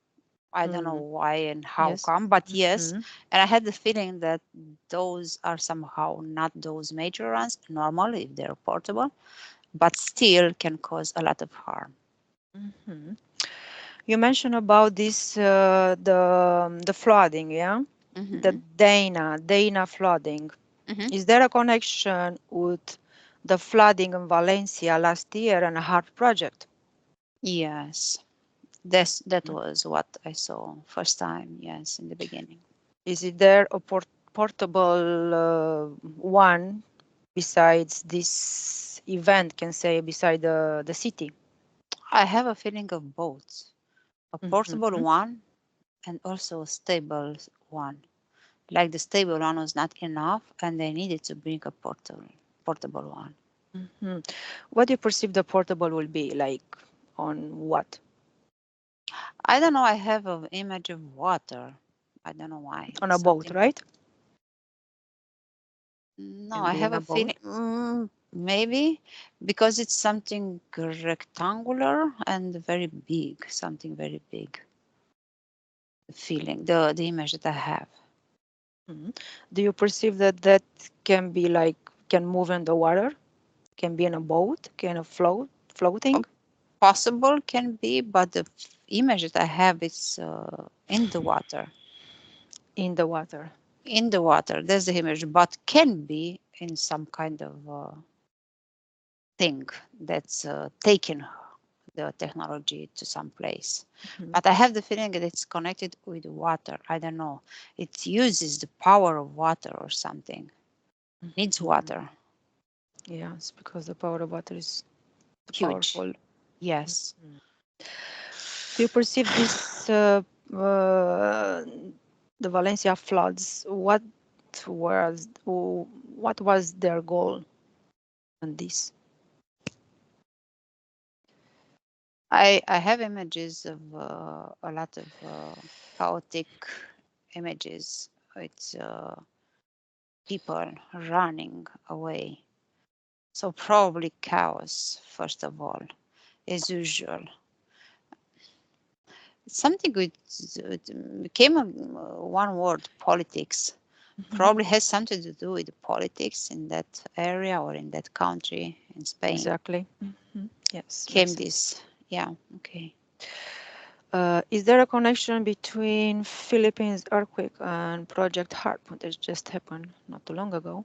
I don't know Mm. why and how Yes. come, but yes. Hmm. And I had the feeling that those are somehow not those major ones, normal if they're portable, but still can cause a lot of harm. Hmm. You mentioned about this the flooding, yeah, the hmm Dana flooding. hmm Is there a connection with the flooding in Valencia last year and a HARP project? Yes, that was what I saw first time. Yes, in the beginning. Is it there a portable one besides this event, can say, beside the city? I have a feeling of both, a portable Hmm. one and also a stable one. Like the stable one was not enough, and they needed to bring a portable one. Hmm. What do you perceive the portable will be like on what? I don't know. I have an image of water. I don't know why. On a boat, Something. right? No, Can I be have in a a boat. feeling. Maybe because it's something rectangular and very big. Something very big. Feeling the image that I have. Mhm. Do you perceive that can be like can move in the water? Can be in a boat? Can a floating Possible can be, but the image that I have is in the water. in the water? In the water, that's the image, but can be in some kind of thing that's taking the technology to some place. Mhm. But I have the feeling that it's connected with water. I don't know. It uses the power of water or something. Needs Mhm. water. Yes, because the power of water is the Huge. powerful. Yes. Mm. Do you perceive this the Valencia floods? What was their goal on this? I have images of a lot of chaotic images. It's people running away. So probably chaos, first of all, as usual. Something with became one word, politics. Probably has something to do with politics in that area or in that country in Spain. Exactly. Yes. Came this, yeah, okay. Is there a connection between Philippines earthquake and Project HAARP that just happened not too long ago?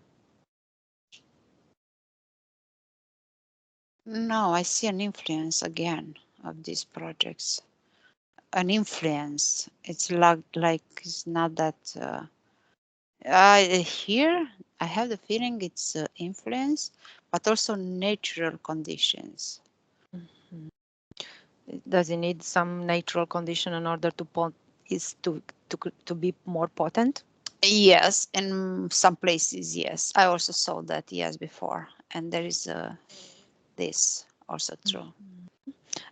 No, I see an influence again of these projects. An influence. It's like it's not that. Here, I have the feeling it's influence, but also natural conditions. Mhm. Does it need some natural condition in order to to be more potent? Yes, in some places, yes. I also saw that, yes, before, and there is this also true.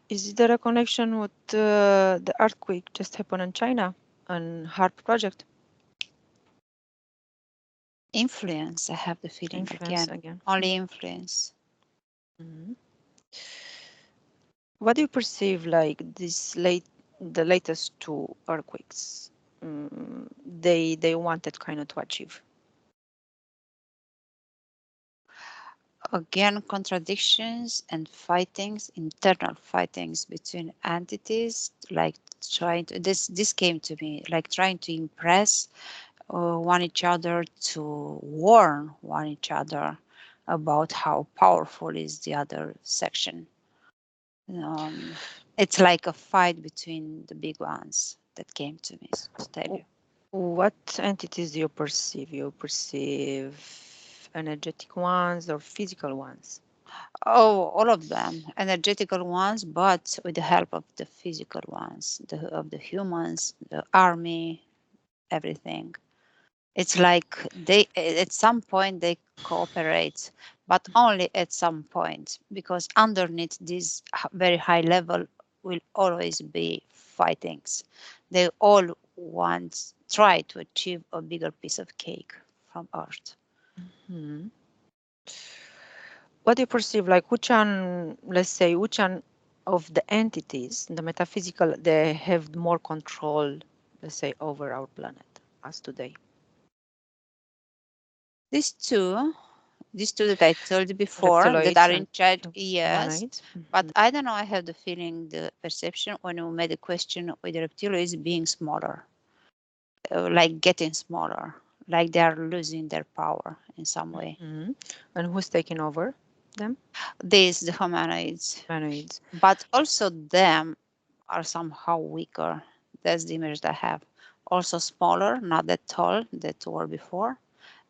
Is there a connection with the earthquake just happened in China and HAARP project? Influence, I have the feeling Influence again. again. Only influence. Mhm. What do you perceive like the latest two earthquakes? They wanted kind of to achieve. Again, contradictions and fightings, internal fightings between entities, like trying to, this came to me, like trying to impress one each other, to warn one each other about how powerful is the other section. It's like a fight between the big ones that came to me, to tell you. What entities do you perceive? You perceive energetic ones or physical ones? Oh, all of them, energetical ones, but with the help of the physical ones, of the humans, the army, everything. It's like they, at some point, they cooperate, but only at some point, because underneath this very high level will always be fightings. They all want, try to achieve a bigger piece of cake from Earth. Hmm. What do you perceive like which one, let's say, which one of the entities, the metaphysical, they have more control, let's say, over our planet as today? These two that I told you before that Reptiloids are in and charge, yes. humanoids. But I don't know, I have the feeling, the perception when we made a question with the reptiloids being smaller, like getting smaller, like they are losing their power in some way. Mhm. And who's taking over them? These, the humanoids, Humanoids. but also them are somehow weaker. That's the image that I have. Also smaller, not that tall that were before,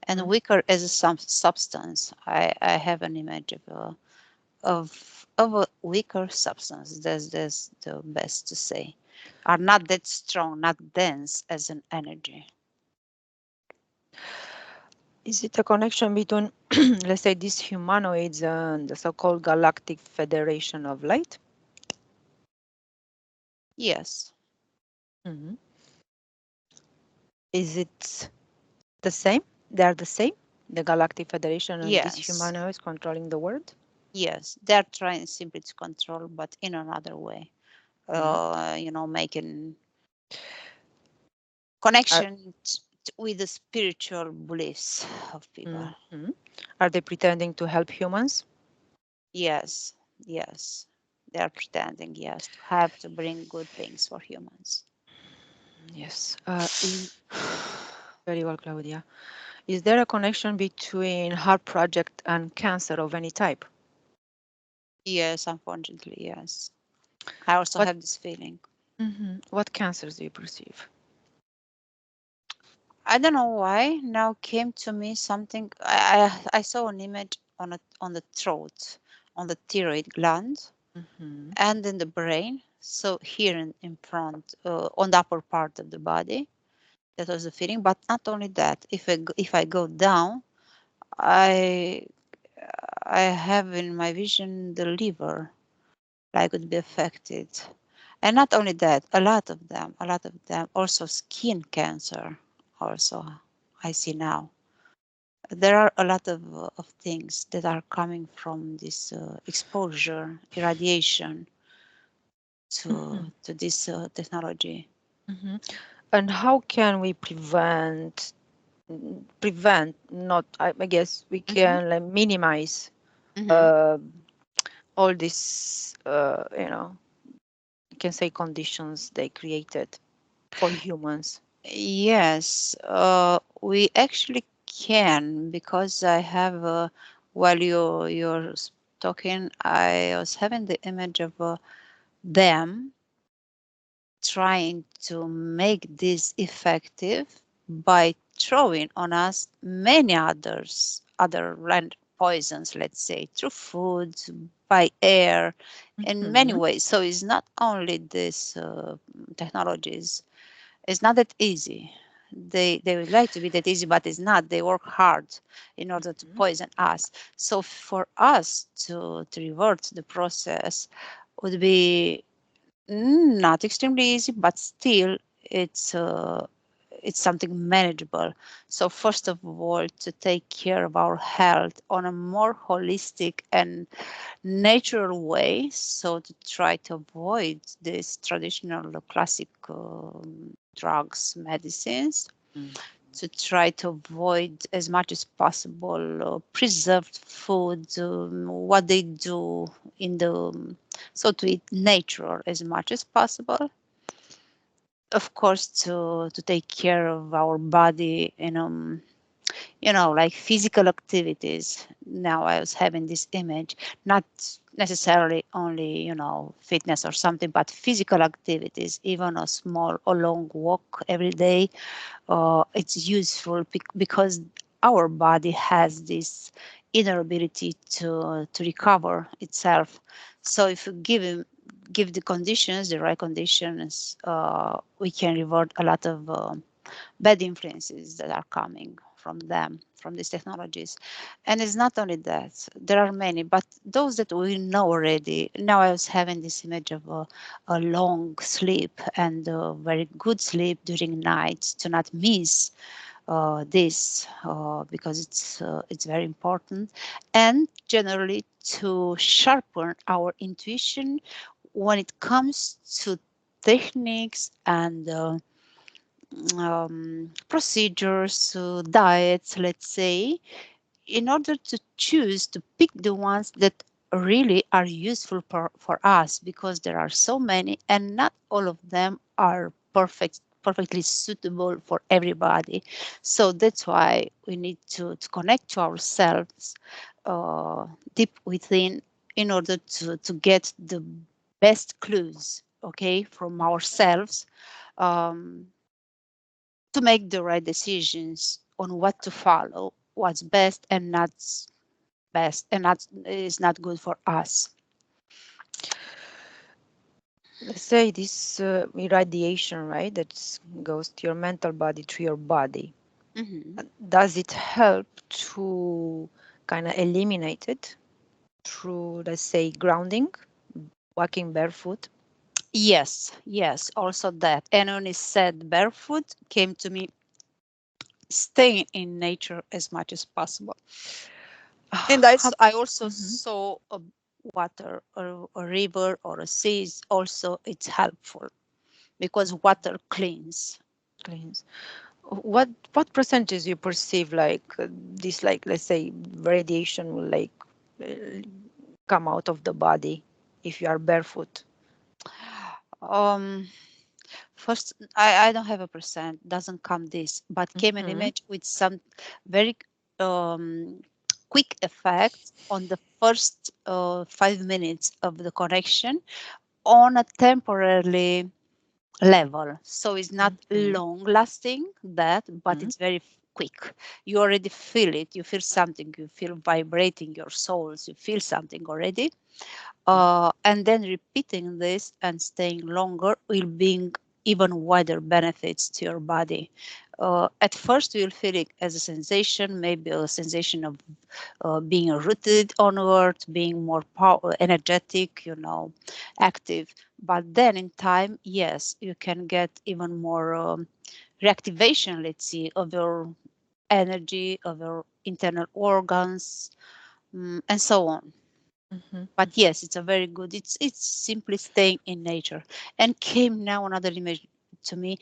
and Mhm. weaker as some substance. I have an image of a weaker substance. That's the best to say. Are not that strong, not dense as an energy. Is it a connection between, let's say, these humanoids and the so-called Galactic Federation of Light? Yes. Mhm. Is it the same? They are the same? The Galactic Federation and these Yes. humanoids controlling the world? Yes. They're trying simply to control, but in another way. Mhm. Making Are, connection with the spiritual beliefs of people. mhm. Are they pretending to help humans? Yes. Yes. They are pretending, yes, to help to bring good things for humans. Yes. Very well, Claudia. Is there a connection between heart project and cancer of any type? Yes, unfortunately, yes. I also What have this feeling. what cancers do you perceive? I don't know why. Now came to me something. I saw an image on the throat, on the thyroid gland, Mhm. and in the brain. So here in front, on the upper part of the body, that was the feeling. But not only that. If I go down, I I have in my vision the liver, like would be affected, and not only that, a lot of them also skin cancer. Also, I see now. there are a lot of things that are coming from this exposure, irradiation Mhm, to this technology. mhm. And how can we prevent, not, I guess we Hmm. can like minimize Hmm. uh, all these, you can say conditions they created for humans. Yes, we actually can, because I have while you're talking, I was having the image of them trying to make this effective by throwing on us many other land poisons, let's say, through food, by air, in many Hmm. ways. So it's not only this technologies. It's not that easy. They would like to be that easy, but it's not. They work hard in order to poison us. So for us to revert the process would be not extremely easy, but still it's something manageable. So first of all, to take care of our health on a more holistic and natural way. So to try to avoid these traditional classic drugs, medicines, Mm. to try to avoid as much as possible preserved food, what they do in the so to eat natural as much as possible. Of course, to take care of our body, like physical activities. Now I was having this image, not necessarily only, fitness or something, but physical activities, even a small or long walk every day. It's useful because our body has this inner ability to recover itself. So if you give the conditions, the right conditions, we can revert a lot of bad influences that are coming from them, from these technologies. And it's not only that, there are many, but those that we know already. Now I was having this image of a long sleep and a very good sleep during nights, to not miss this because it's very important, and generally to sharpen our intuition when it comes to techniques and procedures, diets, let's say, in order to choose to pick the ones that really are useful for us, because there are so many and not all of them are perfectly suitable for everybody. So that's why we need to connect to ourselves uh, deep within, in order to get the best clues, okay, from ourselves, um, to make the right decisions on what to follow, what's best and not best, and that is not good for us. Let's say this irradiation, right, that goes to your mental body through your body. Hmm. Does it help to kind of eliminate it through, let's say, grounding, walking barefoot? Yes, yes, also that. And when it said barefoot, came to me staying in nature as much as possible. And How, I also mhm, saw a water or a river or a sea. Also, it's helpful because water cleans. cleans. What percentage you perceive like this, like let's say radiation will like uh, come out of the body if you are barefoot? Um, First, I don't have a percent, doesn't come this, but came an Hmm. image with some very um, quick effect on the first 5 minutes of the connection on a temporarily level. So it's not Hmm. long lasting that, but it's very quick. You already feel it. You feel something. You feel vibrating your souls. You feel something already. And then repeating this and staying longer will bring even wider benefits to your body. At first, you'll feel it as a sensation, maybe a sensation of being rooted onward, being more energetic, active. But then in time, yes, you can get even more reactivation, let's see, of your energy, of your internal organs, and so on. But yes, it's a very good. It's simply staying in nature. And came now another image to me,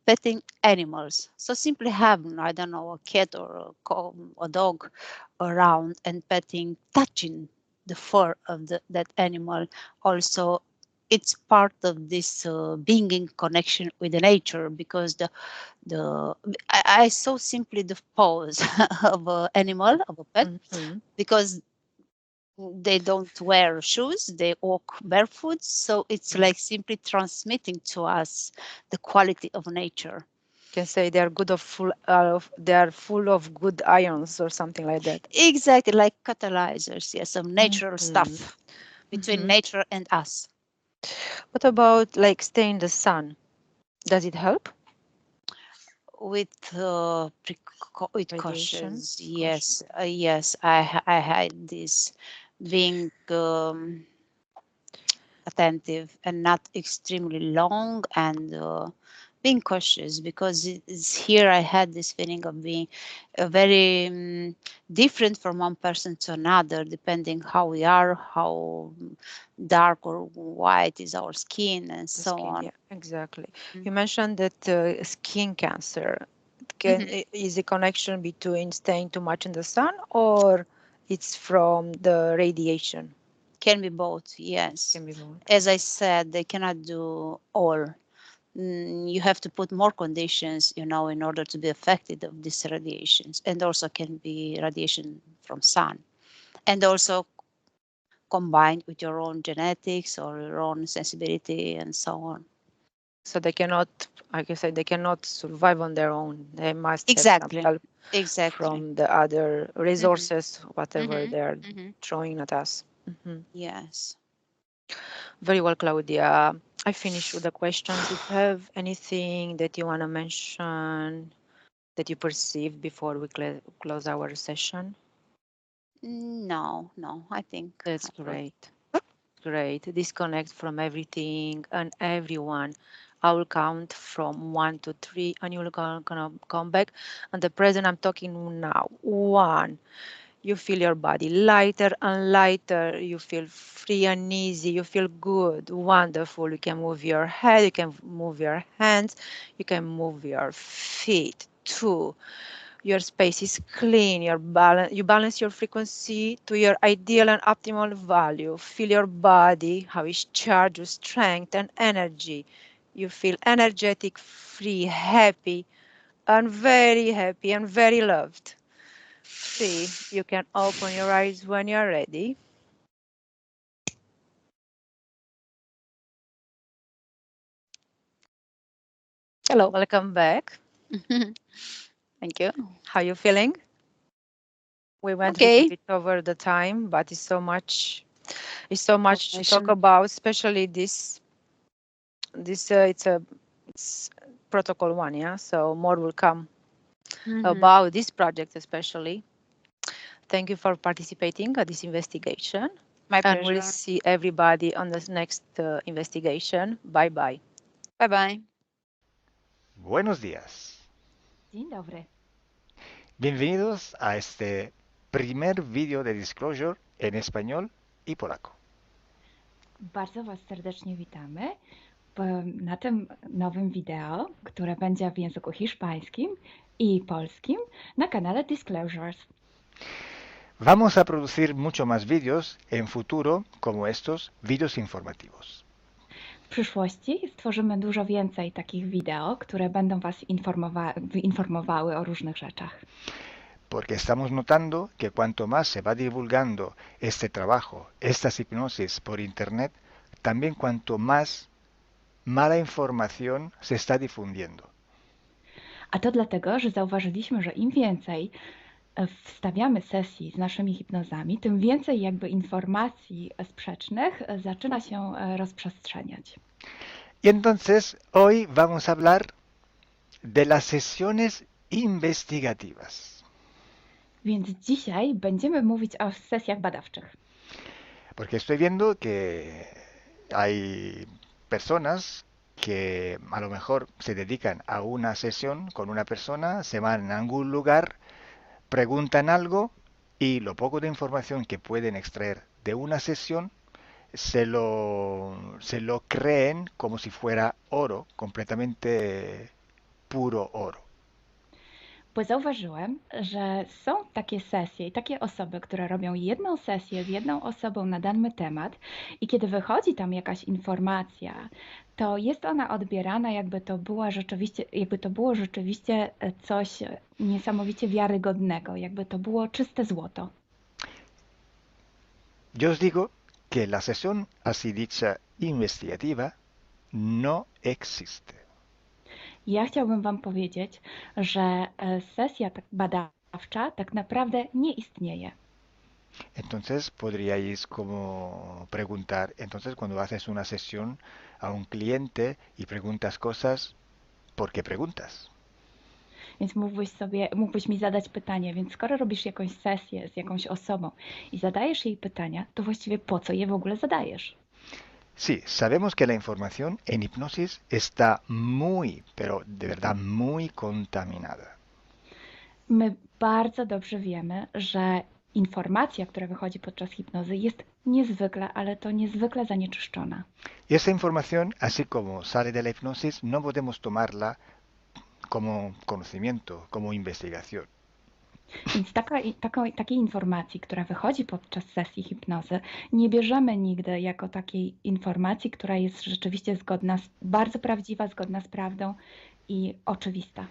petting animals. So simply having, I don't know, a cat or a dog around and petting, touching the fur of that animal. Also, it's part of this being in connection with the nature, because the I saw simply the pose of an animal, of a pet, because they don't wear shoes, they walk barefoot, so it's like simply transmitting to us the quality of nature. Can say they are good of full they are full of good ions or something like that. Exactly, like catalyzers, yes, some natural stuff between nature and us. What about like stay in the sun? Does it help? With with Radiation, cautious, caution. yes, yes, I had this being attentive and not extremely long, and being cautious, because it's here I had this feeling of being very different from one person to another, depending how we are, how dark or white is our skin, and The so skin, on. yeah, exactly. Mm. You mentioned that skin cancer Mhm. is a connection between staying too much in the sun or it's from the radiation? Can be both, yes. Can be both. As I said, they cannot do all. You have to put more conditions, in order to be affected of these radiations, and also can be radiation from sun, and also combined with your own genetics or your own sensibility and so on. So they cannot, like I said, they cannot survive on their own. They must have some Exactly. help Exactly. from the other Hmm. resources, whatever Hmm. they're Hmm. throwing at us. Yes. Very well, Claudia. I finished with the questions. If you have anything that you want to mention that you perceive before we close our session? No, no, I think That's I'm good. great. Great. Disconnect from everything and everyone. I will count from 1 to 3 and you're gonna come back. And the present I'm talking now. 1. You feel your body lighter and lighter. You feel free and easy. You feel good. Wonderful. You can move your head. You can move your hands. You can move your feet. 2. Your space is clean. You balance your frequency to your ideal and optimal value. Feel your body, how it's charged with strength and energy. You feel energetic, free, happy and very loved. 3. You can open your eyes when you're ready. Hello. Welcome back. Thank you. How you feeling? We went a little Okay. bit over the time, but it's so much to talk Information. about, especially this it's protocol 1, yeah, so more will come Hmm. about this project especially. Thank you for participating at this investigation, My and we'll pleasure. see everybody on the next investigation. Bye bye. Bye bye. Buenos días. Dzień dobry. Bienvenidos a este primer vídeo de Disclosure en español y polaco. Bardzo Was serdecznie witamy na tym nowym wideo, które będzie w języku hiszpańskim i polskim na kanale Disclosures. Vamos a producir mucho más vídeos en futuro como estos vídeos informativos. W przyszłości stworzymy dużo więcej takich wideo, które będą Was informowały o różnych rzeczach. Porque estamos notando que cuanto más se va divulgando este trabajo, estas hipnosis por Internet, también cuanto más mala información se está difundiendo. A to dlatego, że zauważyliśmy, że im więcej wstawiamy sesji z naszymi hipnozami, tym więcej jakby informacji sprzecznych zaczyna się rozprzestrzeniać. Y entonces hoy vamos a hablar de las sesiones investigativas. Więc dzisiaj będziemy mówić o sesjach badawczych. Porque estoy viendo que hay personas que a lo mejor se dedican a una sesión con una persona, se van a algún lugar, preguntan algo y lo poco de información que pueden extraer de una sesión se lo creen como si fuera oro, completamente puro oro. Bo zauważyłem, że są takie sesje i takie osoby, które robią jedną sesję z jedną osobą na dany temat i kiedy wychodzi tam jakaś informacja, to jest ona odbierana, jakby to było rzeczywiście coś niesamowicie wiarygodnego, jakby to było czyste złoto. Yo os digo que la sesión así dicha investigativa no existe. Ja chciałbym Wam powiedzieć, że sesja badawcza tak naprawdę nie istnieje. Entonces podríais como preguntar, entonces cuando haces una sesión a un cliente y preguntas cosas, ¿por qué preguntas? Więc mógłbyś mi zadać pytanie, więc skoro robisz jakąś sesję z jakąś osobą i zadajesz jej pytania, to właściwie po co je w ogóle zadajesz? Sí, sabemos que la información en hipnosis está muy, pero de verdad muy contaminada. My bardzo dobrze wiemy, że informacja, która wychodzi podczas hipnozy, jest niezwykle, ale to niezwykle zanieczyszczona. Y esa información, así como sale de la hipnosis, no podemos tomarla como conocimiento, como investigación. Więc takiej informacji, która wychodzi podczas sesji hipnozy, nie bierzemy nigdy jako takiej informacji, która jest rzeczywiście bardzo prawdziwa, zgodna z prawdą i oczywista.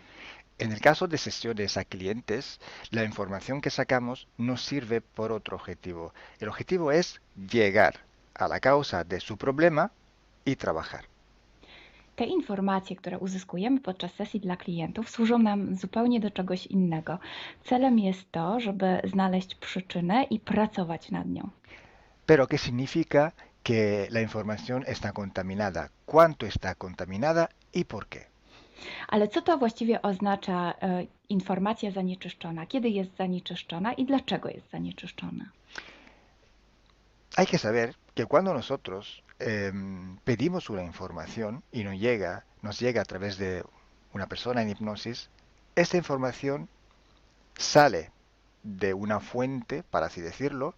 En el caso de sesiones a clientes, la información que sacamos nos sirve por otro objetivo. El objetivo es llegar a la causa de su problema y trabajar. Te informacje, które uzyskujemy podczas sesji dla klientów, służą nam zupełnie do czegoś innego. Celem jest to, żeby znaleźć przyczynę i pracować nad nią. Pero ¿qué significa que la información está contaminada? ¿Cuánto está contaminada y por qué? Ale co to właściwie oznacza informacja zanieczyszczona? Kiedy jest zanieczyszczona i dlaczego jest zanieczyszczona? Hay que saber que cuando nosotros pedimos una información y nos llega a través de una persona en hipnosis, esta información sale de una fuente, para así decirlo,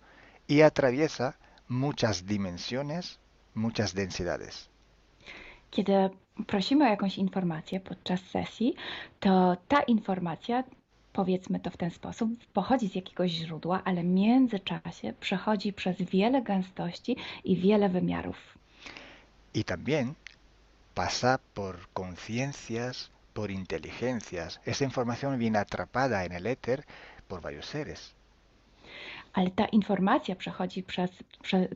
y atraviesa muchas dimensiones, muchas densidades. Kiedy prosimy o jakąś informację podczas sesji, to ta informacja, powiedzmy to w ten sposób, pochodzi z jakiegoś źródła, ale w międzyczasie przechodzi przez wiele gęstości i wiele wymiarów. Y también pasa por conciencias, por inteligencias. Esa información viene atrapada en el éter por varios seres. Ale ta informacja przechodzi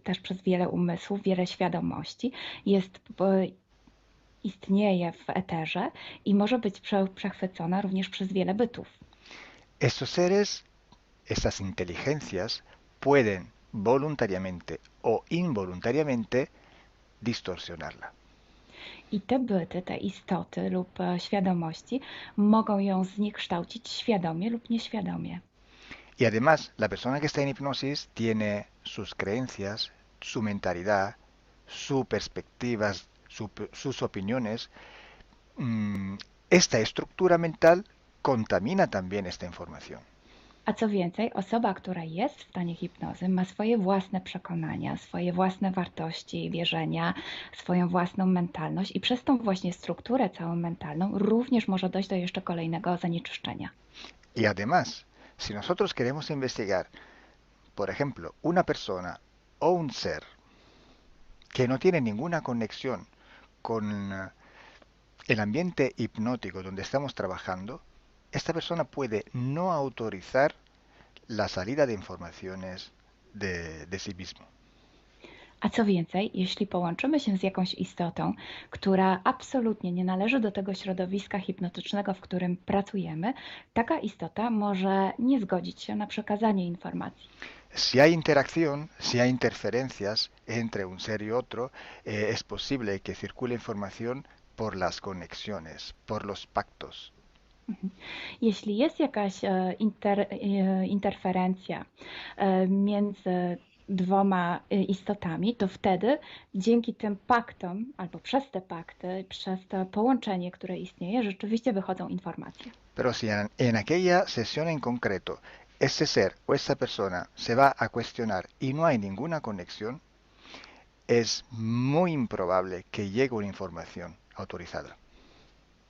też przez wiele umysłów, wiele świadomości, istnieje w eterze i może być przechwycona również przez wiele bytów. Estos seres, estas inteligencias, pueden voluntariamente o involuntariamente distorsionarla. I te byty, te istoty lub świadomości mogą ją zniekształcić świadomie lub nieświadomie. Y además, la persona que está en hipnosis tiene sus creencias, su mentalidad, sus perspectivas, sus opiniones. Esta estructura mental contamina también esta información. A co więcej, osoba, która jest w stanie hipnozy, ma swoje własne przekonania, swoje własne wartości i wierzenia, swoją własną mentalność i przez tą właśnie strukturę całą mentalną również może dojść do jeszcze kolejnego zanieczyszczenia. Y además, si nosotros queremos investigar, por ejemplo, una persona o un ser que no tiene ninguna conexión con el ambiente hipnótico donde estamos trabajando, esta persona puede no autorizar la salida de informaciones de sí mismo. A co więcej, jeśli połączymy się z jakąś istotą, która absolutnie nie należy do tego środowiska hipnotycznego, w którym pracujemy, taka istota może nie zgodzić się na przekazanie informacji. Si hay interacción, si hay interferencias entre un ser y otro, es posible que circule información por las conexiones, por los pactos. Jeśli jest jakaś interferencja między dwoma istotami, to wtedy dzięki tym paktom, albo przez te pakty, przez to połączenie, które istnieje, rzeczywiście wychodzą informacje. Pero si en aquella sesión en concreto ese ser o esa persona se va a cuestionar y no hay ninguna conexión, es muy improbable que llegue una información autorizada.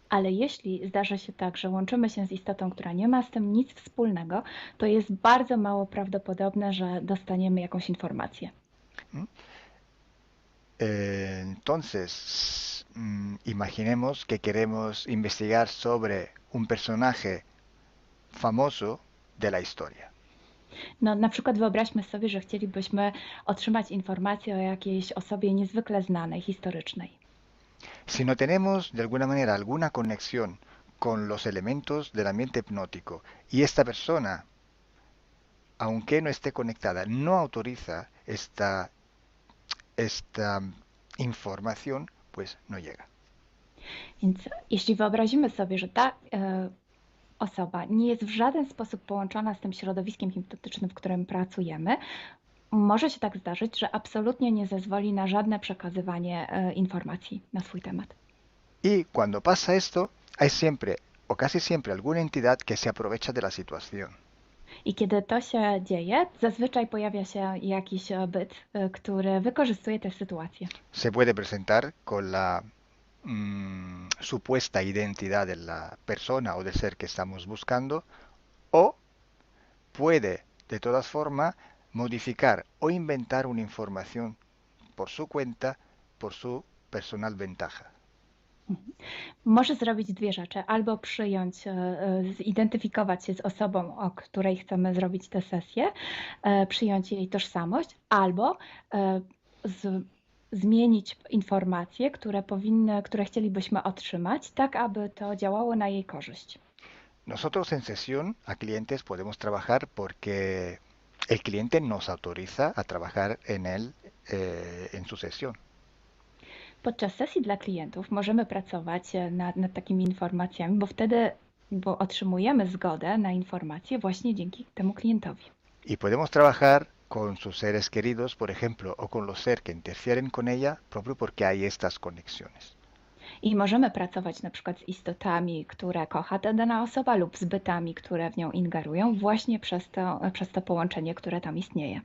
Ale jeśli zdarzy się tak, że łączymy się z istotą, która nie ma z tym nic wspólnego, to jest bardzo mało prawdopodobne, że dostaniemy jakąś informację. Entonces, imaginemos que queremos investigar sobre un personaje famoso de la historia. No, na przykład wyobraźmy sobie, że chcielibyśmy otrzymać informację o jakiejś osobie niezwykle znanej, historycznej. Si no tenemos de alguna manera alguna conexión con los elementos del ambiente hipnótico y esta persona, aunque no esté conectada, no autoriza esta información, pues no llega. Więc jeśli wyobrazimy sobie, że ta osoba nie jest w żaden sposób połączona z tym środowiskiem hipnotycznym, w którym pracujemy, może się tak zdarzyć, że absolutnie nie zezwoli na żadne przekazywanie informacji na swój temat. Y cuando pasa esto, hay siempre o casi siempre alguna entidad que se aprovecha de la situación. I kiedy to się dzieje, zazwyczaj pojawia się jakiś byt, który wykorzystuje tę sytuację. Se puede presentar con la supuesta identidad de la persona o del ser que estamos buscando, o puede de todas formas modificar o inventar una información por su cuenta, por su personal ventaja. Może zrobić dwie rzeczy. Albo przyjąć, zidentyfikować się z osobą, o której chcemy zrobić tę sesję, przyjąć jej tożsamość, albo zmienić informacje, które chcielibyśmy otrzymać, tak aby to działało na jej korzyść. Nosotros en sesión a clientes podemos trabajar porque el cliente nos autoriza a trabajar en él en su sesión. Podczas sesji dla klientów możemy pracować nad takimi informacjami, bo otrzymujemy zgodę na informacje właśnie dzięki temu klientowi. Y podemos trabajar con sus seres queridos, por ejemplo, o con los seres que interfieren con ella, propio porque hay estas conexiones. I możemy pracować na przykład z istotami, które kocha ta dana osoba, lub z bytami, które w nią ingerują, właśnie przez to połączenie, które tam istnieje.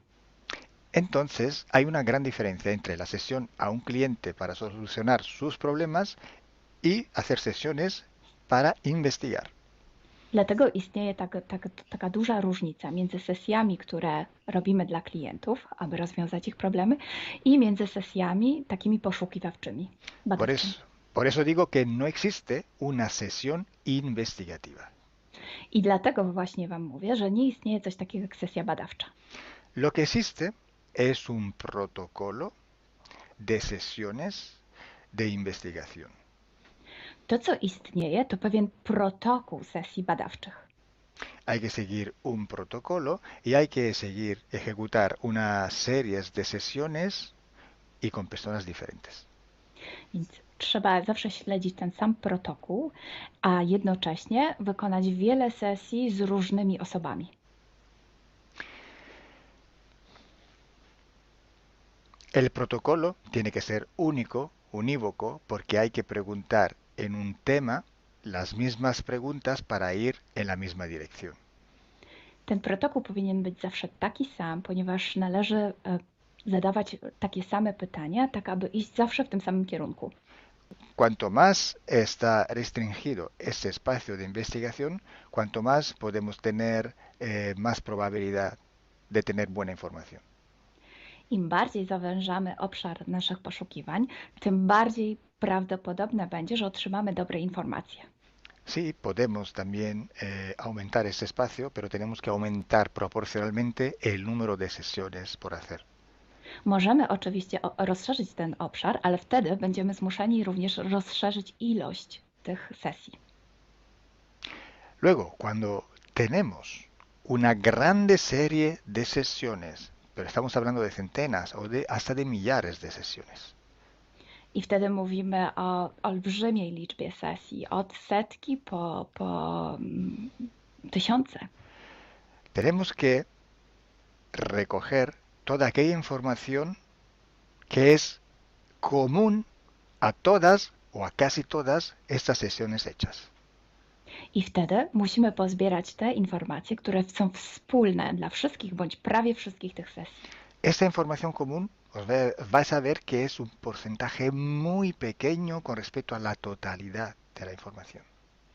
Entonces, hay una gran diferencia entre la sesión a un cliente para solucionar sus problemas y hacer sesiones para investigar. Dlatego istnieje taka duża różnica między sesjami, które robimy dla klientów, aby rozwiązać ich problemy, i między sesjami takimi poszukiwawczymi, badawczymi. Por eso digo que no existe una sesión investigativa. I dlatego właśnie Wam mówię, że nie istnieje coś takiego jak sesja badawcza. Lo que existe es un protocolo de sesiones de investigación. To, co istnieje, to pewien protokół sesji badawczych. Hay que seguir un protocolo y hay que ejecutar una serie de sesiones y con personas diferentes. Więc trzeba zawsze śledzić ten sam protokół, a jednocześnie wykonać wiele sesji z różnymi osobami. El protocolo tiene que ser único, unívoco, porque hay que preguntar en un tema las mismas preguntas para ir en la misma dirección. Ten protokół powinien być zawsze taki sam, ponieważ należy zadawać takie same pytania, tak aby iść zawsze w tym samym kierunku. Cuanto más está restringido ese espacio de investigación, cuanto más podemos tener más probabilidad de tener buena información. Im bardziej zawężamy obszar naszych poszukiwań, tym bardziej prawdopodobne będzie, że otrzymamy dobre informacje. Sí, podemos también aumentar ese espacio, pero tenemos que aumentar proporcionalmente el número de sesiones por hacer. Możemy oczywiście rozszerzyć ten obszar, ale wtedy będziemy zmuszeni również rozszerzyć ilość tych sesji. Luego, cuando tenemos una grande serie de sesiones, pero estamos hablando de centenas o hasta de millares de sesiones. I wtedy mówimy o olbrzymiej liczbie sesji, od setki po tysiące. Tenemos que recoger toda aquella información que es común a todas o a casi todas estas sesiones hechas. I wtedy musimy pozbierać te informacje, które są wspólne dla wszystkich bądź prawie wszystkich tych sesji. Esta información común vais a ver que es un porcentaje muy pequeño con respecto a la totalidad de la información.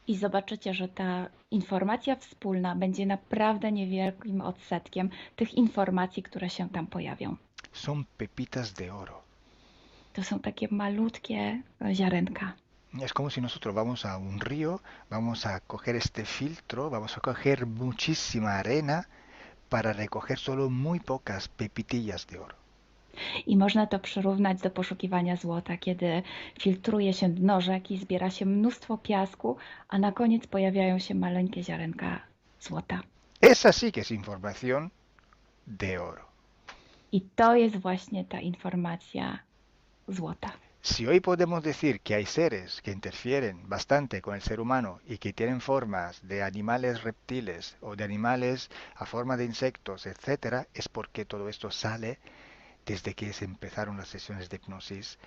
I zobaczycie, że ta informacja wspólna będzie naprawdę niewielkim odsetkiem tych informacji, które się tam pojawią. Son pepitas de oro. To są takie malutkie ziarenka. Es como si nosotros vamos a un río, vamos a coger este filtro, vamos a coger muchísima arena para recoger solo muy pocas pepitillas de oro. I można to przyrównać do poszukiwania złota, kiedy filtruje się dno rzeki, zbiera się mnóstwo piasku, a na koniec pojawiają się maleńkie ziarenka złota. Esa sí que es información de oro. I to jest właśnie ta informacja złota. Si hoy podemos decir que hay seres que interfieren bastante con el ser humano y que tienen formas de animales reptiles o de animales a forma de insectos, etcétera, es porque todo esto sale desde que se empezaron las sesiones de hipnosis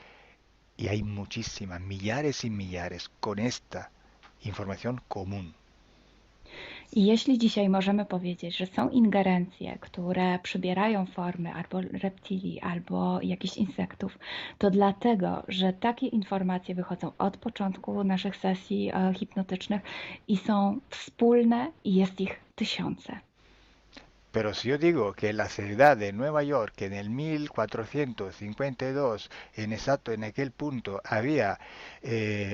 y hay muchísimas, millares y millares con esta información común. I jeśli dzisiaj możemy powiedzieć, że są ingerencje, które przybierają formy albo reptilii, albo jakichś insektów, to dlatego, że takie informacje wychodzą od początku naszych sesji hipnotycznych i są wspólne i jest ich tysiące. Pero si yo digo que en la ciudad de Nueva York en el 1452, en aquel punto, había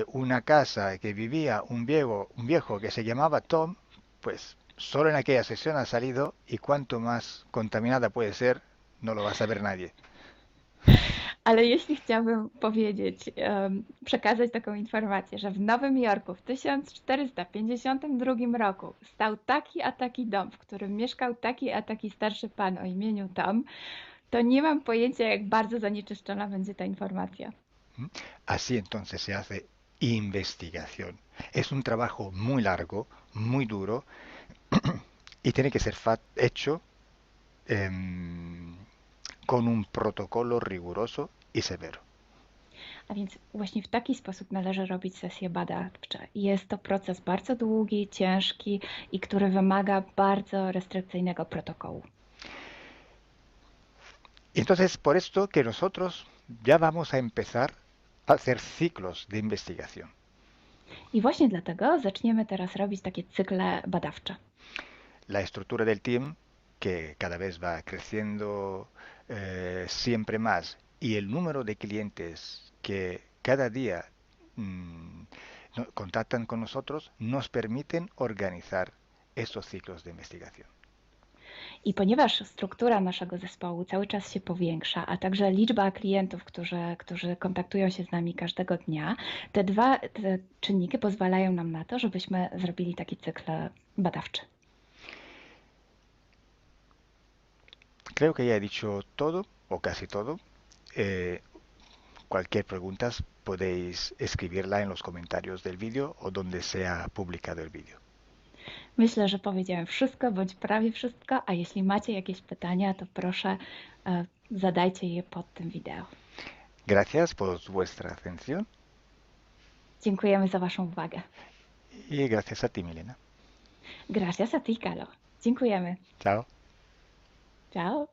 una casa que vivía un viejo que se llamaba Tom, pues solo en aquella sesión ha salido y cuanto más contaminada puede ser, no lo va a saber nadie. Ale jeśli chciałabym powiedzieć, przekazać taką informację, że w Nowym Jorku w 1452 roku stał taki a taki dom, w którym mieszkał taki a taki starszy pan o imieniu Tom, to nie mam pojęcia, jak bardzo zanieczyszczona będzie ta informacja. Así entonces se hace investigación. Es un trabajo muy largo, muy duro y tiene que ser hecho con un protocolo riguroso y severo. A więc właśnie w taki sposób należy robić sesje badawcze. Jest to proces bardzo długi, ciężki i który wymaga bardzo restrykcyjnego protokołu. Entonces, por esto que nosotros ya vamos a empezar a hacer ciclos de investigación. I właśnie dlatego zaczniemy teraz robić takie cykle badawcze. La estructura del team, que cada vez va creciendo siempre más, y el número de clientes que cada día contactan con nosotros, nos permiten organizar estos ciclos de investigación. I ponieważ struktura naszego zespołu cały czas się powiększa, a także liczba klientów, którzy kontaktują się z nami każdego dnia, te czynniki pozwalają nam na to, żebyśmy zrobili taki cykl badawczy. Creo que ya he dicho todo, o casi todo. Cualquier pregunta podéis escribirla en los comentarios del vídeo o donde sea publicado el vídeo. Myślę, że powiedziałem wszystko, bądź prawie wszystko, a jeśli macie jakieś pytania, to proszę zadajcie je pod tym wideo. Gracias por vuestra atención. Dziękujemy za Waszą uwagę. Y gracias a ti, Milena. Gracias a ti, Carlo. Dziękujemy. Chao. Ciao.